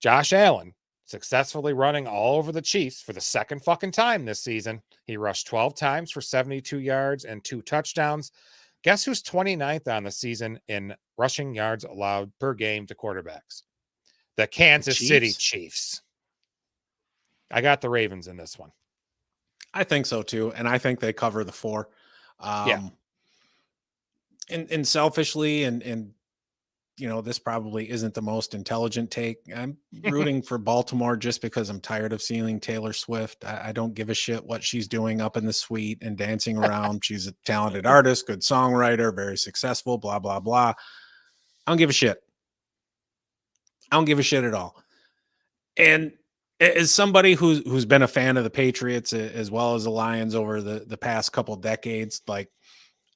Josh Allen successfully running all over the Chiefs for the second fucking time this season. He rushed 12 times for 72 yards and 2 touchdowns. Guess who's 29th on the season in rushing yards allowed per game to quarterbacks? The Kansas City Chiefs. I got the Ravens in this one. I think so too, and I think they cover the 4. And selfishly, and this probably isn't the most intelligent take. I'm rooting for Baltimore just because I'm tired of seeing Taylor Swift. I don't give a shit what she's doing up in the suite and dancing around. She's a talented artist, good songwriter, very successful, blah, blah, blah. I don't give a shit. I don't give a shit at all. And as somebody who's been a fan of the Patriots as well as the Lions over the past couple decades, like,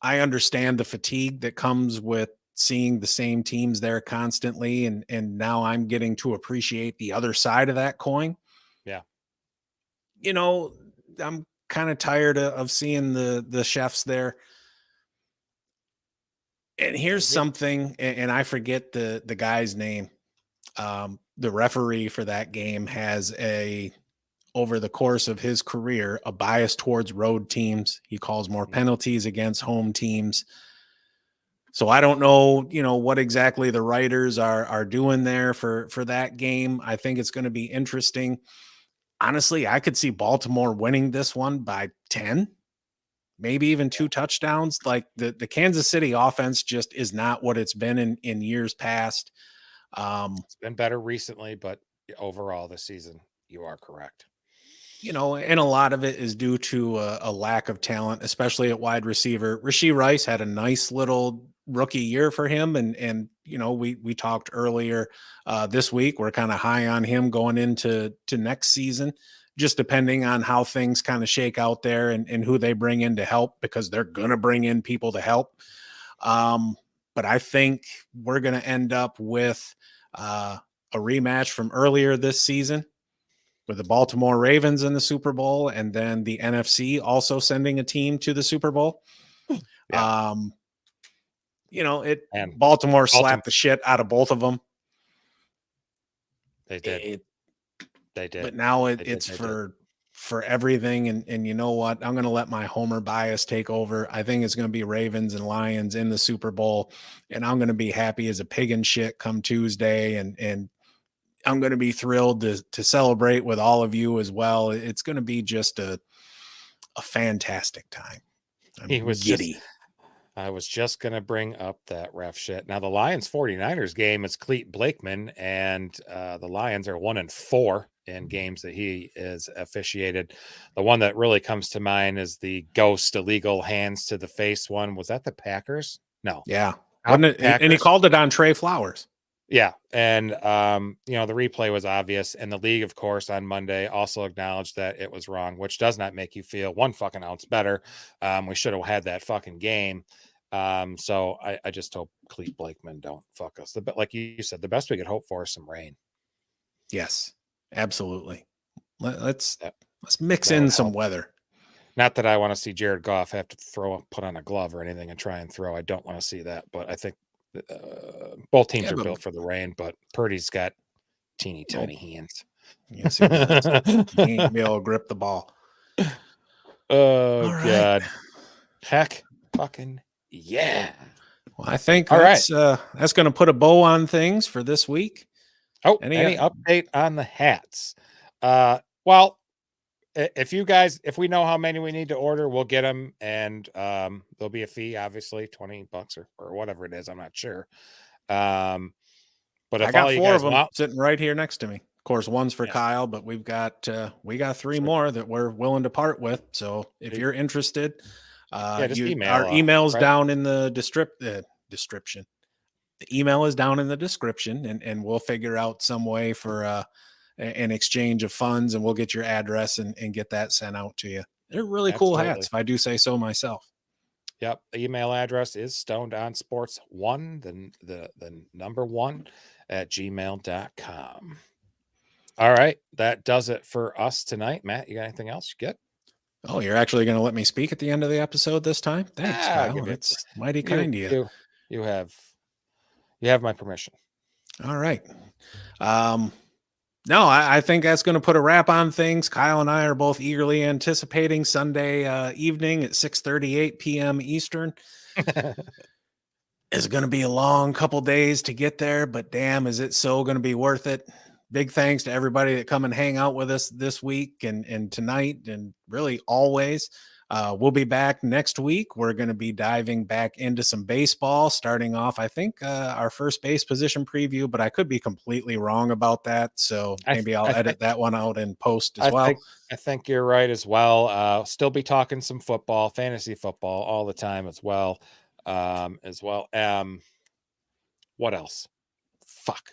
I understand the fatigue that comes with seeing the same teams there constantly. And now I'm getting to appreciate the other side of that coin. Yeah. I'm kind of tired of seeing the chefs there. And here's something, and I forget the guy's name. The referee for that game has over the course of his career, a bias towards road teams. He calls more penalties against home teams. So I don't know, what exactly the writers are doing there for that game. I think it's going to be interesting. Honestly, I could see Baltimore winning this one by 10, maybe even 2 touchdowns. Like the Kansas City offense just is not what it's been in years past. It's been better recently, but overall this season, you are correct. And a lot of it is due to a lack of talent, especially at wide receiver. Rashee Rice had a nice little rookie year for him. And we talked earlier this week, we're kind of high on him going into next season, just depending on how things kind of shake out there and who they bring in to help, because they're going to bring in people to help. But I think we're going to end up with a rematch from earlier this season, with the Baltimore Ravens in the Super Bowl, and then the NFC also sending a team to the Super Bowl. Yeah. Baltimore slapped the shit out of both of them. They did. They did. But now it's for everything. And you know what? I'm going to let my homer bias take over. I think it's going to be Ravens and Lions in the Super Bowl. And I'm going to be happy as a pig in shit come Tuesday. And I'm going to be thrilled to celebrate with all of you as well. It's going to be just a fantastic time. I was just going to bring up that ref shit. Now the Lions 49ers game is Clete Blakeman, and the Lions are 1-4 in games that he is officiated. The one that really comes to mind is the ghost illegal hands to the face one. Was that the Packers? No. Yeah. And he called it on Trey Flowers. Yeah. And, the replay was obvious. And the league, of course, on Monday also acknowledged that it was wrong, which does not make you feel 1 fucking ounce better. We should have had that fucking game. So I just hope Clete Blakeman don't fuck us. But like you said, the best we could hope for is some rain. Yes, absolutely. Let's mix in some weather. Not that I want to see Jared Goff have to put on a glove or anything and try and throw. I don't want to see that, but I think both teams are built for the rain, but Purdy's got teeny tiny hands. Yes, he does. He ain't be able to grip the ball. Oh, God. Heck fucking yeah. Well, I think All right. that's going to put a bow on things for this week. Oh, any update on the hats? Well, if we know how many we need to order, we'll get them, and there'll be a fee, obviously $20 or whatever it is. I'm not sure. But I if got all you 4 guys of them want, sitting right here next to me. Of course, one's for yeah. Kyle, but we got 3 more that we're willing to part with. So if you're interested, just email. Our email's right? down in the description. The email is down in the description, and we'll figure out some way for an exchange of funds, and we'll get your address and get that sent out to you. They're really cool hats, if I do say so myself. Yep. The email address is stonedonsports1, then the number 1 at gmail.com. All right. That does it for us tonight. Matt, you got anything else? You good? Oh, you're actually going to let me speak at the end of the episode this time? Thanks, Kyle. That's mighty kind of you. You have my permission. All right. No, I think that's going to put a wrap on things. Kyle and I are both eagerly anticipating Sunday evening at 6:38 p.m. Eastern. It's going to be a long couple days to get there, but damn, is it so going to be worth it? Big thanks to everybody that come and hang out with us this week and tonight, and really always. We'll be back next week. We're going to be diving back into some baseball, starting off, I think, our first base position preview, but I could be completely wrong about that. So maybe I'll edit that one out and post as well. I think you're right as well. Still be talking some football, fantasy football all the time as well. What else? Fuck.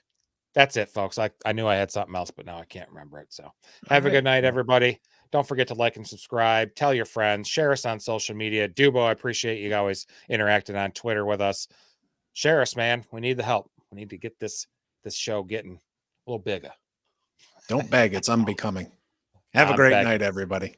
That's it, folks. I knew I had something else, but now I can't remember it. So have a good night, everybody. Don't forget to like and subscribe. Tell your friends. Share us on social media. Dubo, I appreciate you always interacting on Twitter with us. Share us, man. We need the help. We need to get this show getting a little bigger. Don't beg. It's unbecoming. Have a great night, everybody.